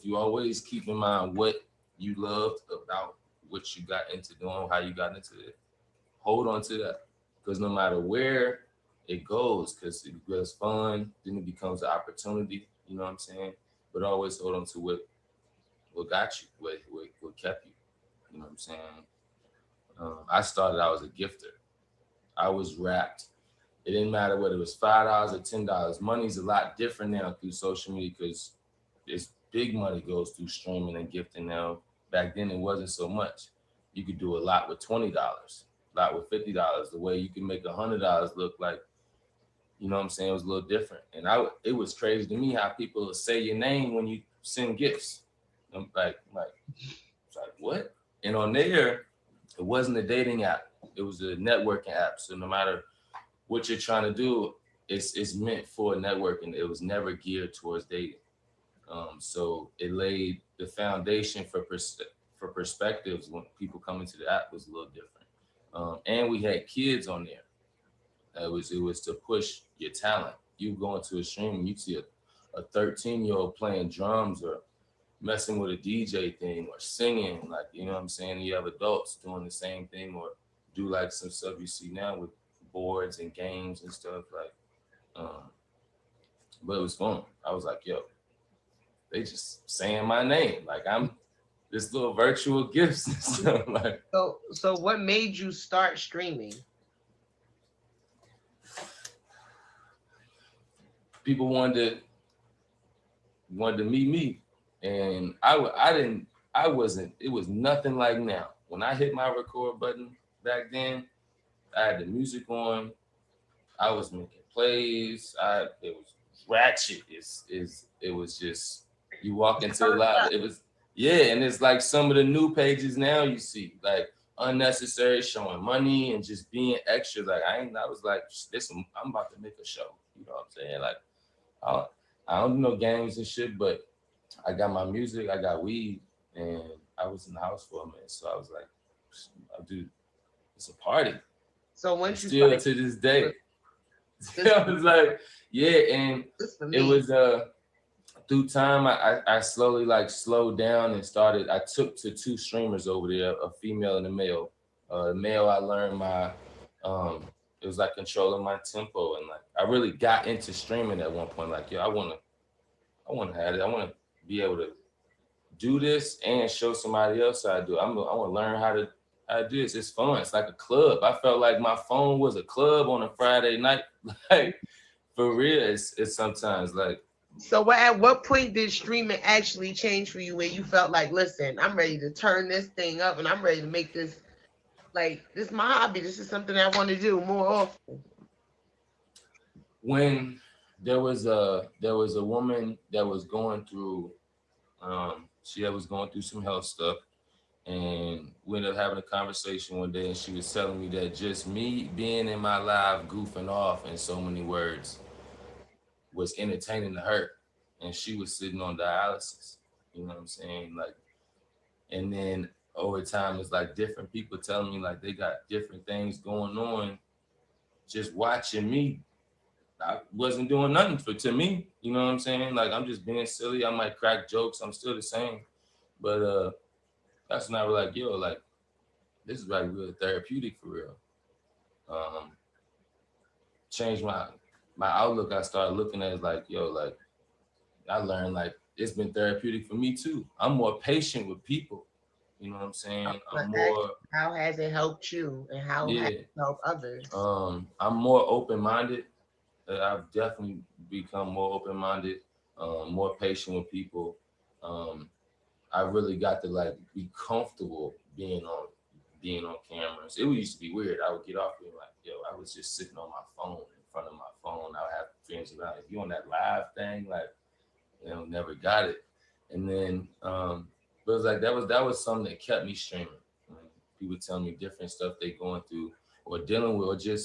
you always keep in mind what you loved about what you got into doing, how you got into it, hold on to that. Because no matter where it goes, because it becomes fun, then it becomes an opportunity, you know what I'm saying? But always hold on to what got you, what kept you, you know what I'm saying? I was a gifter. I was wrapped. It didn't matter whether it was $5 or $10. Money's a lot different now through social media, because it's big money goes through streaming and gifting now. Back then it wasn't so much. You could do a lot with $20, a lot with $50. The way you can make $100 look like, you know what I'm saying, it was a little different. And it was crazy to me how people say your name when you send gifts. I'm like it's like what? And on there, it wasn't a dating app. It was a networking app. So no matter what you're trying to do, it's meant for networking. It was never geared towards dating. So it laid the foundation for perspectives when people come into the app was a little different. And we had kids on there. It was to push your talent. You go into a stream and you see a 13-year-old playing drums or messing with a DJ thing or singing, like, you know what I'm saying? You have adults doing the same thing, or do like some stuff you see now with boards and games and stuff, like, but it was fun. I was like, yo, they just saying my name. Like I'm this little virtual gift system. Like So what made you start streaming? people wanted to meet me, and I wasn't. It was nothing like now. When I hit my record button back then, I had the music on. I was making plays. It was ratchet. It was just you walk into a live. It was yeah, and it's like some of the new pages now you see like unnecessary showing money and just being extra. Like I was like, listen, I'm about to make a show. You know what I'm saying? Like I, I don't do no games and shit, but I got my music, I got weed, and I was in the house for a minute. So I was like, dude, it's a party. So And once you still started, to this day. this, I was like, yeah, and this for it me. was through time I slowly like slowed down and started. I took to two streamers over there, a female and a male. The male I learned my it was like controlling my tempo, and like I really got into streaming at one point. Like, yo, I wanna have it. I wanna be able to do this and show somebody else how to do it. I want to learn how to do this. It's fun. It's like a club. I felt like my phone was a club on a Friday night. Like for real, it's sometimes like So at what point did streaming actually change for you where you felt like, listen, I'm ready to turn this thing up and I'm ready to make this like this is my hobby. This is something I want to do more often. when there was a woman that was going through she was going through some health stuff, and we ended up having a conversation one day, and she was telling me that just me being in my live goofing off in so many words was entertaining to her, and she was sitting on dialysis. You know what I'm saying? Like, and then over time, it's like different people telling me like they got different things going on. Just watching me, I wasn't doing nothing to me. You know what I'm saying? Like I'm just being silly. I might crack jokes. I'm still the same, but that's not like yo, like this is like real therapeutic for real. Um, changed my outlook. I started looking at it like yo, like I learned like it's been therapeutic for me too. I'm more patient with people. You know what I'm saying? But I'm more how has it helped you and how has yeah. it helped others? I'm more open minded. I've definitely become more open minded, more patient with people. Um, I really got to like be comfortable being on cameras. It used to be weird. I would get off and like, yo, I was just sitting on my phone in front of my phone. I would have friends around. If you on that live thing, like, never got it. And then, but it was like that was something that kept me streaming. People telling me different stuff they going through or dealing with, or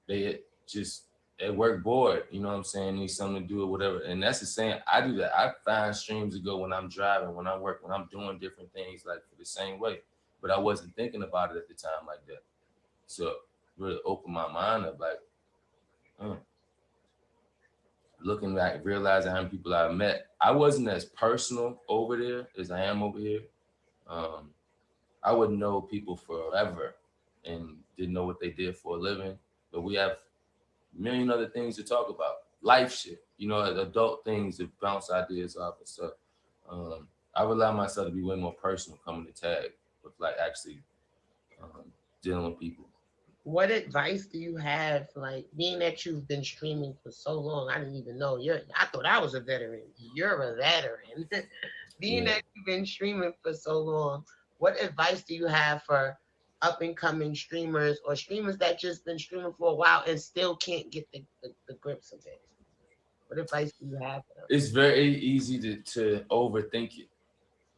they just at work bored, you know what I'm saying, need something to do or whatever. And that's the same. I do that. I find streams to go when I'm driving, when I work, when I'm doing different things like for the same way. But I wasn't thinking about it at the time like that. So really opened my mind up like looking back, realizing how many people I met. I wasn't as personal over there as I am over here. Um, I would know people forever and didn't know what they did for a living. But we have a million other things to talk about. Life shit, adult things to bounce ideas off and stuff. I would allow myself to be way more personal coming to tag with like actually dealing with people. What advice do you have, like being that you've been streaming for so long? I didn't even know I thought I was a veteran. You're a veteran. Being Yeah. that you've been streaming for so long, what advice do you have for up and coming streamers or streamers that just been streaming for a while and still can't get the grips of it? What advice do you have for them? It's very easy to overthink it.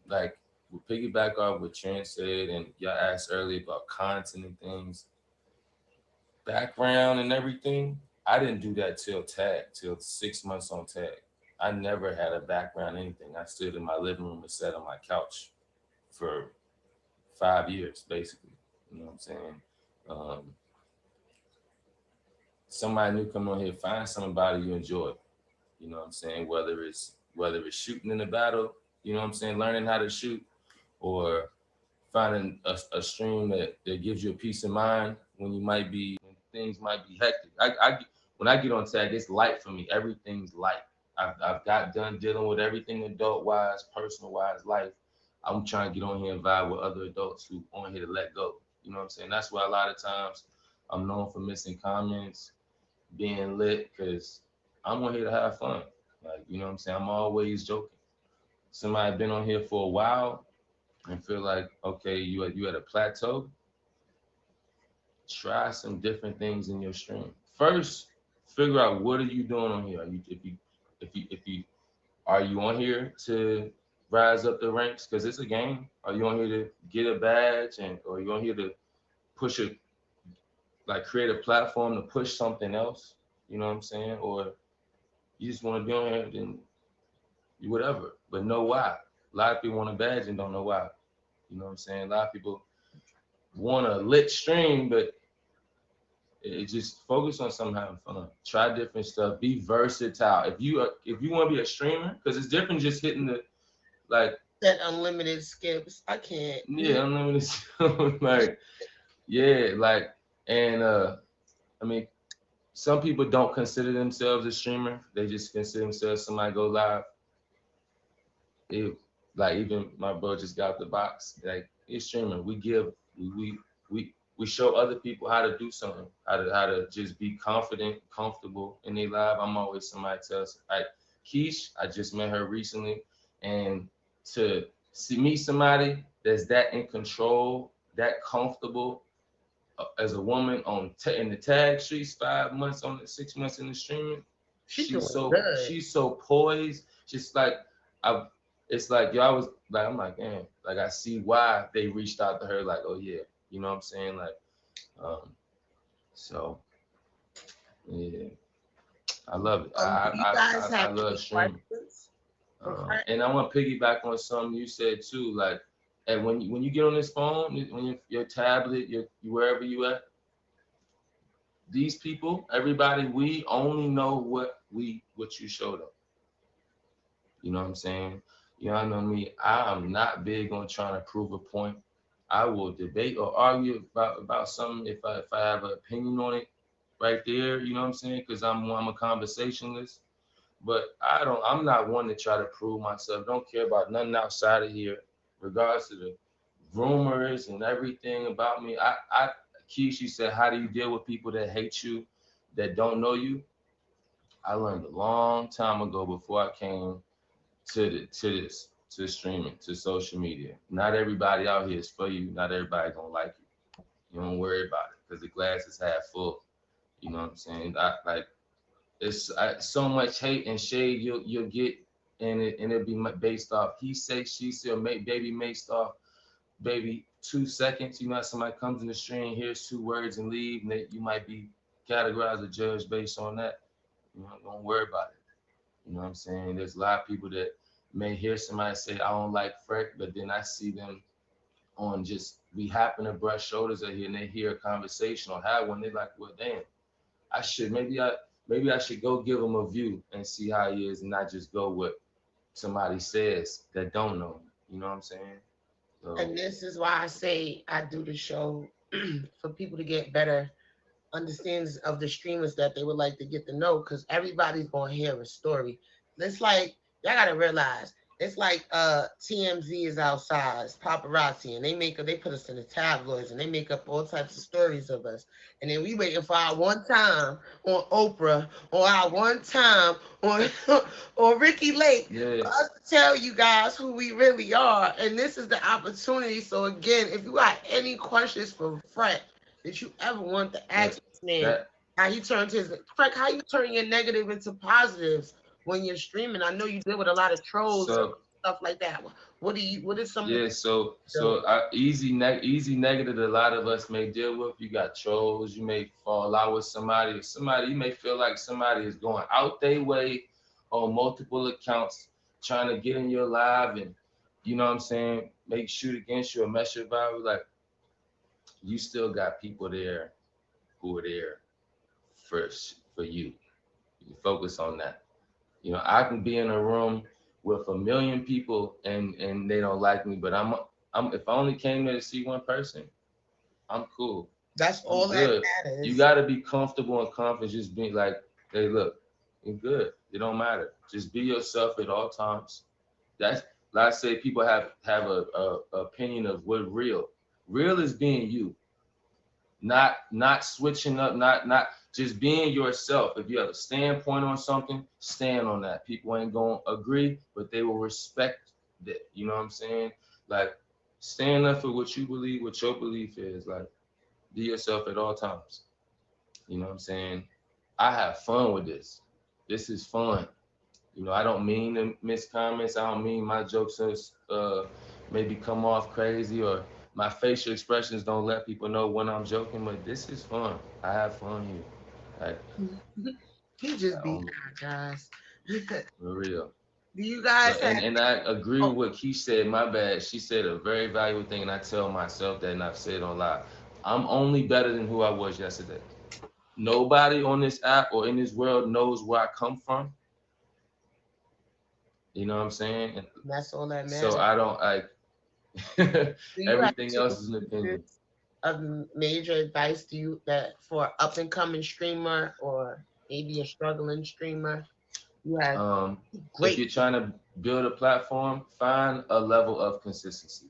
Like we piggyback off what Trent said, and y'all asked earlier about content and things, background and everything. I didn't do that till 6 months on tag. I never had a background anything. I stood in my living room and sat on my couch for 5 years, basically. You know what I'm saying? Um, somebody new come on here, find somebody you enjoy. You know what I'm saying? Whether it's shooting in the battle, you know what I'm saying, learning how to shoot, or finding a stream that gives you a peace of mind when things might be hectic. When I get on tag, it's light for me. Everything's light. I've got done dealing with everything adult wise, personal wise, life. I'm trying to get on here and vibe with other adults who on here to let go. You know what I'm saying? That's why a lot of times I'm known for missing comments, being lit, because I'm on here to have fun. Like, you know what I'm saying? I'm always joking. Somebody been on here for a while and feel like, okay, you at a plateau, try some different things in your stream. First, figure out what are you doing on here. Are you if you are you on here to rise up the ranks because it's a game? Are you on here to get a badge, and or are you on here to push a like create a platform to push something else? You know what I'm saying? Or you just want to be on here, then you whatever. But know why. A lot of people want a badge and don't know why. You know what I'm saying? A lot of people want a lit stream, but it just focus on something having fun. Try different stuff. Be versatile. If you want to be a streamer, because it's different just hitting the like That unlimited skips. I can't. yeah unlimited like yeah like and I mean some people don't consider themselves a streamer. They just consider themselves somebody go live. It, like even my bro just got the box. Like it's streaming. We show other people how to do something, how to just be confident, comfortable in their life. I'm always somebody tells like Keish, I just met her recently, and to meet somebody that's that in control, that comfortable as a woman on in the tag streets, 5 months on the 6 months in the streaming, She's doing good. she's so poised. Just like I, it's like yo, I was like I'm like man, like I see why they reached out to her. Like oh yeah, you know what I'm saying? Like, so yeah, I love it. Do you guys I have love any streaming. questions? And I want to piggyback on something you said too. Like, and when you get on this phone, when your tablet, wherever you at, these people, everybody, we only know what you showed them. You know what I'm saying? You know, I know me. I am not big on trying to prove a point. I will debate or argue about something if I have an opinion on it right there. You know what I'm saying? Because I'm a conversationalist. But I'm not one to try to prove myself. Don't care about nothing outside of here, regards to the rumors and everything about me. Keisha said, how do you deal with people that hate you, that don't know you? I learned a long time ago before I came to streaming, to social media. Not everybody out here is for you. Not everybody gonna like you. You don't worry about it because the glass is half full. You know what I'm saying? It's so much hate and shade you'll get, and it'll be based off he say, she say, or baby based off baby 2 seconds. You know, somebody comes in the stream, hears 2 words and leave, and you might be categorized or judged based on that. You know, don't worry about it. You know what I'm saying? There's a lot of people that may hear somebody say, I don't like Freck, but then I see them on just, we happen to brush shoulders at here and they hear a conversation or have one, they're like, well, damn, maybe I should go give him a view and see how he is and not just go what somebody says that don't know him. You know what I'm saying? So, And this is why I say I do the show for people to get better understands of the streamers that they would like to get to know, because everybody's gonna hear a story. It's like y'all gotta realize it's like TMZ is outside, it's paparazzi, and they put us in the tabloids and they make up all types of stories of us. And then we waiting for our one time on Oprah or our one time on on Ricky Lake yeah. for us to tell you guys who we really are. And this is the opportunity. So again, if you got any questions for Fred that you ever want to ask this man, how you turn to his Frank, how you turn your negative into positives when you're streaming? I know you deal with a lot of trolls and stuff like that. What is some easy negative that a lot of us may deal with. You got trolls, you may fall out with somebody, you may feel like somebody is going out their way on multiple accounts trying to get in your live and you know what I'm saying, make shoot against you or mess your vibe. Like you still got people there who are there for you. You focus on that. You know, I can be in a room with 1,000,000 people and they don't like me, but I'm if I only came there to see one person, I'm cool. That's all that matters. You got to be comfortable and confident. Just being like, hey, look, and good. It don't matter. Just be yourself at all times. That's like I say, people have a opinion of what real. Real is being you, not switching up, not just being yourself. If you have a standpoint on something, stand on that. People ain't gonna agree, but they will respect that. You know what I'm saying? Like, stand up for what you believe, what your belief is. Like, be yourself at all times. You know what I'm saying? I have fun with this. This is fun. You know, I don't mean to miss comments. I don't mean my jokes to maybe come off crazy, or my facial expressions don't let people know when I'm joking, but this is fun. I have fun here. Like, He just be um, guys. for real. Do you guys But have? and I agree Oh, with what Keith said. My bad. She said a very valuable thing, and I tell myself that, and I've said it on live. I'm only better than who I was yesterday. Nobody on this app or in this world knows where I come from. You know what I'm saying? And that's all that so matters. I don't like Do you have everything two else is an opinion. pieces of major advice do you that for up and coming streamer or maybe a struggling streamer? You have If you're great. trying to build a platform, find a level of consistency.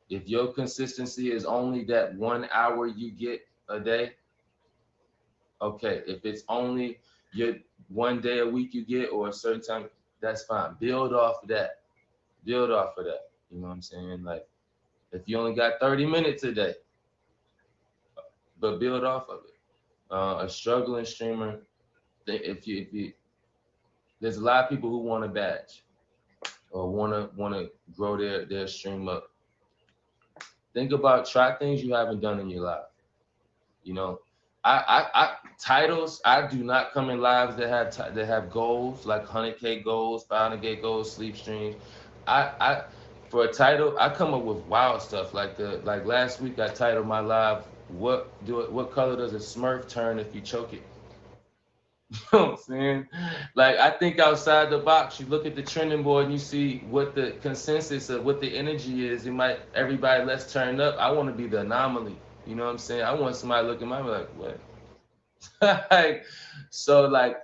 If your consistency is only that 1 hour you get a day, okay. If it's only your 1 day a week you get, or a certain time, that's fine. Build off of that. Build off of that. You know what I'm saying? Like, if you only got 30 minutes a day, but build off of it. A struggling streamer, if you there's a lot of people who want a badge or wanna grow their stream up. Think about, try things you haven't done in your life. You know, I titles. I do not come in lives that have goals like 100K goals, 500K goals, sleep streams. I for a title, I come up with wild stuff like last week I titled my live, what color does a Smurf turn if you choke it? You know what I'm saying? Like, I think outside the box. You look at the trending board and you see what the consensus of what the energy is. It might everybody let's turn up. I want to be the anomaly. You know what I'm saying? I want somebody to look at my like, what? Like, so like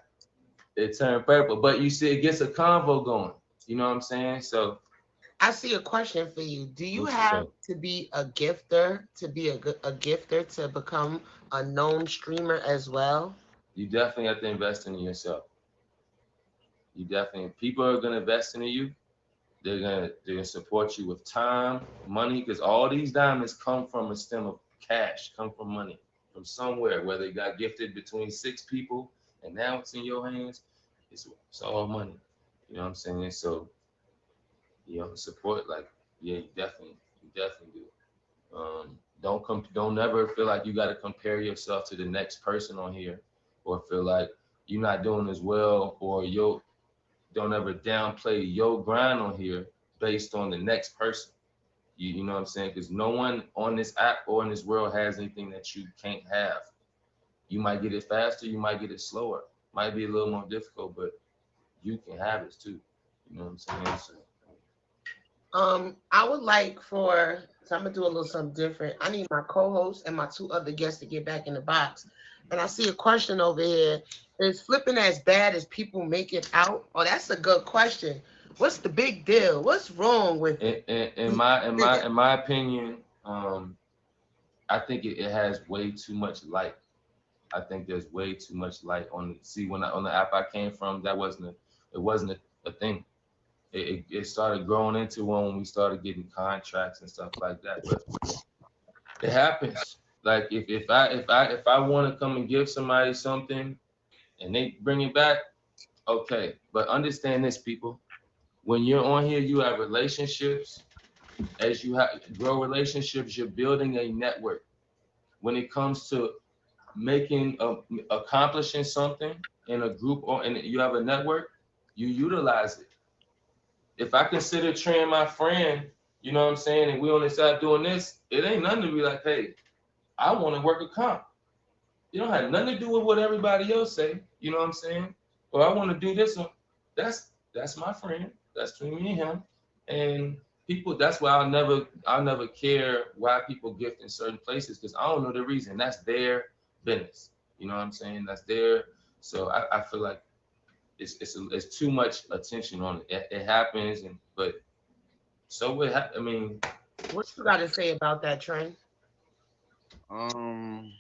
it turned purple. But you see, it gets a convo going. You know what I'm saying? So I see a question for you. Do you what you have think? to be a gifter to be a gifter to become a known streamer as well? You definitely have to invest in yourself. You definitely, people are gonna invest in you. They're gonna support you with time, money, because all these diamonds come from a stem of cash, come from money, from somewhere, whether it got gifted between 6 people and now it's in your hands. It's all money. You know what I'm saying? So, support, like, yeah, you definitely do. Don't never feel like you got to compare yourself to the next person on here, or feel like you're not doing as well, or you don't ever downplay your grind on here based on the next person. You know what I'm saying? Because no one on this app or in this world has anything that you can't have. You might get it faster, you might get it slower, might be a little more difficult, but you can have it too. You know what I'm saying? So, I would like for, so I'm gonna do a little something different. I need my co-host and my two other guests to get back in the box. And I see a question over here. Is flipping as bad as people make it out? Oh, that's a good question. What's the big deal? What's wrong with in, it? in, in my in my in my opinion, I think it has way too much light. I think there's way too much light on. See, on the app I came from, it wasn't a thing. It started growing into one when we started getting contracts and stuff like that. But it happens. Like, if I want to come and give somebody something and they bring it back, okay. But understand this, people. When you're on here, you have relationships. As you grow relationships, you're building a network. When it comes to accomplishing something in a group, or and you have a network, you utilize it. If I consider Trey my friend, you know what I'm saying, and we on this side doing this, it ain't nothing to be like, hey, I want to work a comp. You don't have nothing to do with what everybody else say. You know what I'm saying? Or I want to do this one. That's my friend. That's between me and him. And people, that's why I'll never care why people gift in certain places, because I don't know the reason. That's their business. You know what I'm saying? That's their. So I feel like it's too much attention on it. It happens, but so what? I mean, What you got to say about that, Trent? I'm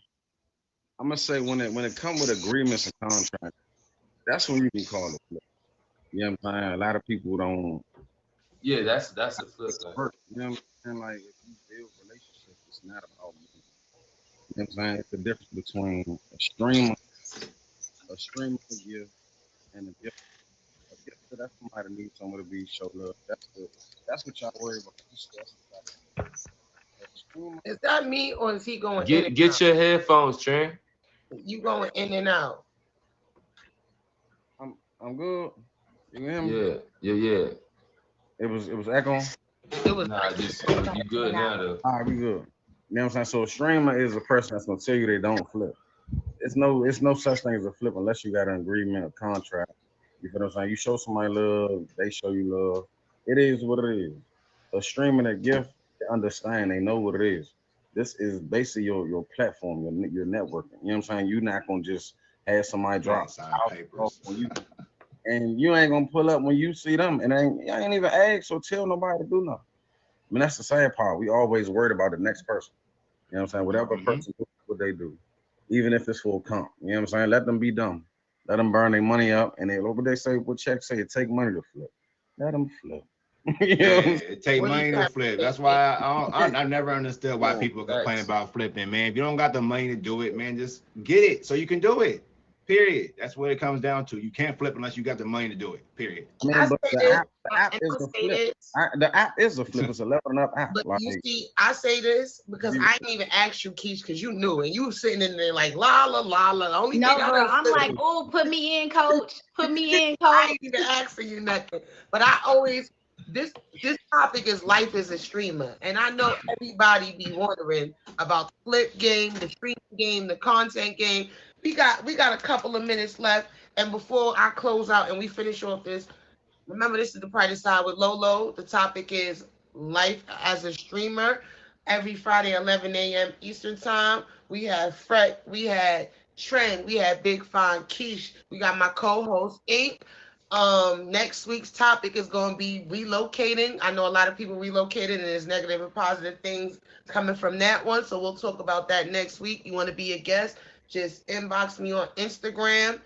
gonna say when it come with agreements and contracts, that's when you can call it flip. You know what I'm saying? A lot of people don't. yeah, that's a flip. It's work. You know what I'm saying? Like if you build relationships, it's not about money. You know what I'm saying? It's the difference between a stream of gift and a gift. A gift to that somebody needs someone to be show love. That's what y'all worry about. You stress about. A stream Is that me or is he going in and Get out? your headphones, Trent. You going in and out? I'm good. You hear me? Yeah. It was echoing. It was Nah, just you good now though. All right, we good. You know what I'm saying? So a streamer is a person that's gonna tell you they don't flip. It's no such thing as a flip unless you got an agreement, a contract. You feel what I'm saying? You show somebody love, they show you love. It is what it is. A stream and a gift, they understand, they know what it is. This is basically your platform, your networking. You know what I'm saying? You're not gonna just have somebody drop Sign out papers. when you and you ain't gonna pull up when you see them and you ain't even ask or tell nobody to do nothing. I mean, that's the sad part. We always worried about the next person. You know what I'm saying? Whatever person do, what they do, even if it's for a comp. You know what I'm saying? Let them be dumb. Let them burn their money up. And what they say, what check say, it take money to flip. Let them flip. You know Yeah, what I'm it take What do money you to have to flip. say? That's why I never understood why saying? people complain Facts. about flipping, man. If you don't got the money to do it, man, just get it so you can do it. Period. That's what it comes down to. You can't flip unless you got the money to do it. Period. I I mean, but say the this, app and is I a say flip. this, The app is a flip. It's a leveling up app. but Like you see, I say this because you, I didn't even ask you, Keish, because you knew it. You were sitting in there like la la la la. The only thing No, I girl, done I'm said like, was, oh, put me in, coach. Put me in, I coach. ain't even asking you nothing. But I always this topic is life as a streamer, and I know everybody be wondering about the flip game, the streaming game, the content game. We got a couple of minutes left, and before I close out and we finish off this, remember this is the Pride Side with Lolo. The topic is life as a streamer. Every Friday, 11 a.m. Eastern time. We have Fred, we had Trend, we had Big Fine Keish. We got my co-host Ink. Next week's topic is going to be relocating. I know a lot of people relocated, and there's negative and positive things coming from that one. So we'll talk about that next week. You want to be a guest? Just inbox me on Instagram,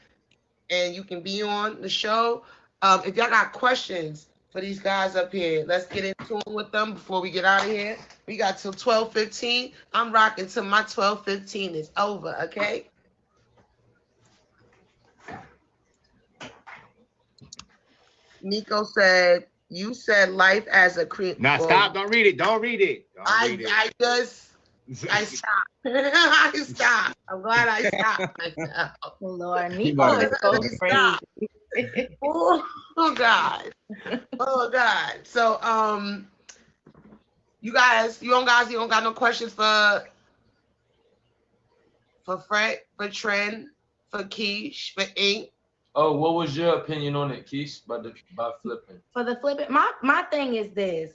and you can be on the show. If y'all got questions for these guys up here, let's get into them with them before we get out of here. We got till 12:15. I'm rocking till my 12:15 is over. Okay. Nico said, "You said life as a cream." Now stop. Don't read it. Don't read it. Don't read it. I stopped. I stopped. I'm glad I stopped myself. Lord, you Nico about is to so Stop. crazy. Oh God. Oh God. So you guys, you don't got no questions for Fred, for Trend, for Keish, for Ink. Oh, what was your opinion on it, Keish, about flipping? For the flipping, my thing is this: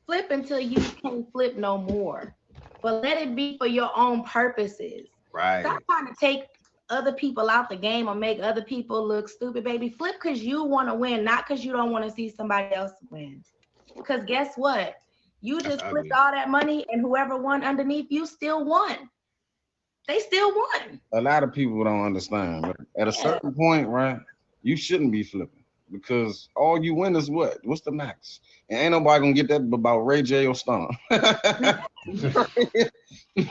flip until you can't flip no more, but let it be for your own purposes. Right. Stop trying to take other people out the game or make other people look stupid, baby. Flip because you want to win, not because you don't want to see somebody else win. Because guess what? You That's just flipped ugly. all that money, and whoever won underneath you still won. They still won. a lot of people don't understand. But at a Yeah. certain point, right, you shouldn't be flipping because all you win is what? What's the max? And ain't nobody gonna get that about Ray J or Stunner.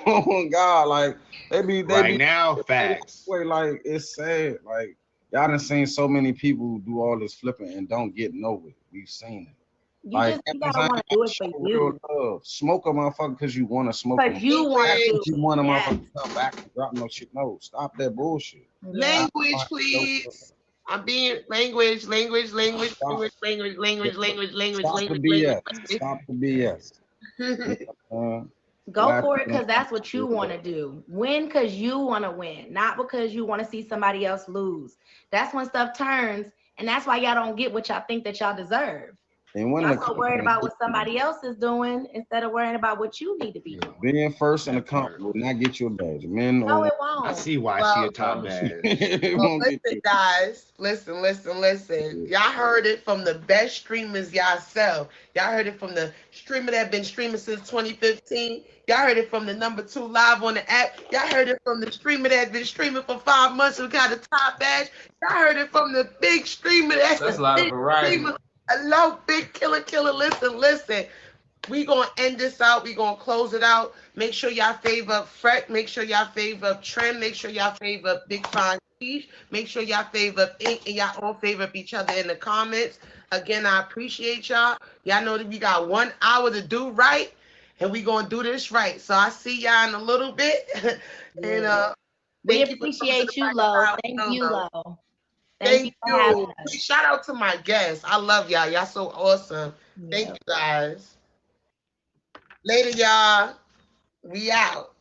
Oh God, like they be Right now, facts. way like it's sad. Like y'all done seen so many people do all this flipping and don't get nowhere. We've seen it. Like You gotta want to do it for show you. real love. Smoke a motherfucker because you want to smoke Because them. you want to Because do you want a Yes. motherfucker to come back and drop no shit. No, stop that bullshit. Yeah. Language, please. I'm being language. Stop the BS. Stop the BS. Go for it because that's what you want to do. Win because you want to win, not because you want to see somebody else lose. That's when stuff turns, and that's why y'all don't get what y'all think that y'all deserve. And one Y'all of the so worried about what somebody else is doing instead of worrying about what you need to be doing. being first in the comp will not get you a badge. Men No, or it I won't. see why Well, she a top badge. it Well, won't get listen, you. guys. Listen. Y'all heard it from the best streamers y'all. Y'all heard it from the streamer that been streaming since 2015. Y'all heard it from the #2 live on the app. Y'all heard it from the streamer that been streaming for 5 months who got a top badge. Y'all heard it from the big streamer That's a lot of variety. streamer. Hello, big killer. Listen. We gonna end this out. We gonna close it out. Make sure y'all favor Fret. Make sure y'all favor Trim. Make sure y'all favor Big Fine Peach. Make sure y'all favor Ink and y'all all favor each other in the comments. Again, I appreciate y'all. Y'all know that we got 1 hour to do right, and we gonna do this right. So I see y'all in a little bit. And We thank you for coming to appreciate the you, Lo. Lifestyle Thank with you, LoLo. Lo. Thank you for having us. Shout out to my guests. I love y'all. Y'all so awesome. Thank you guys. Later, y'all. We out.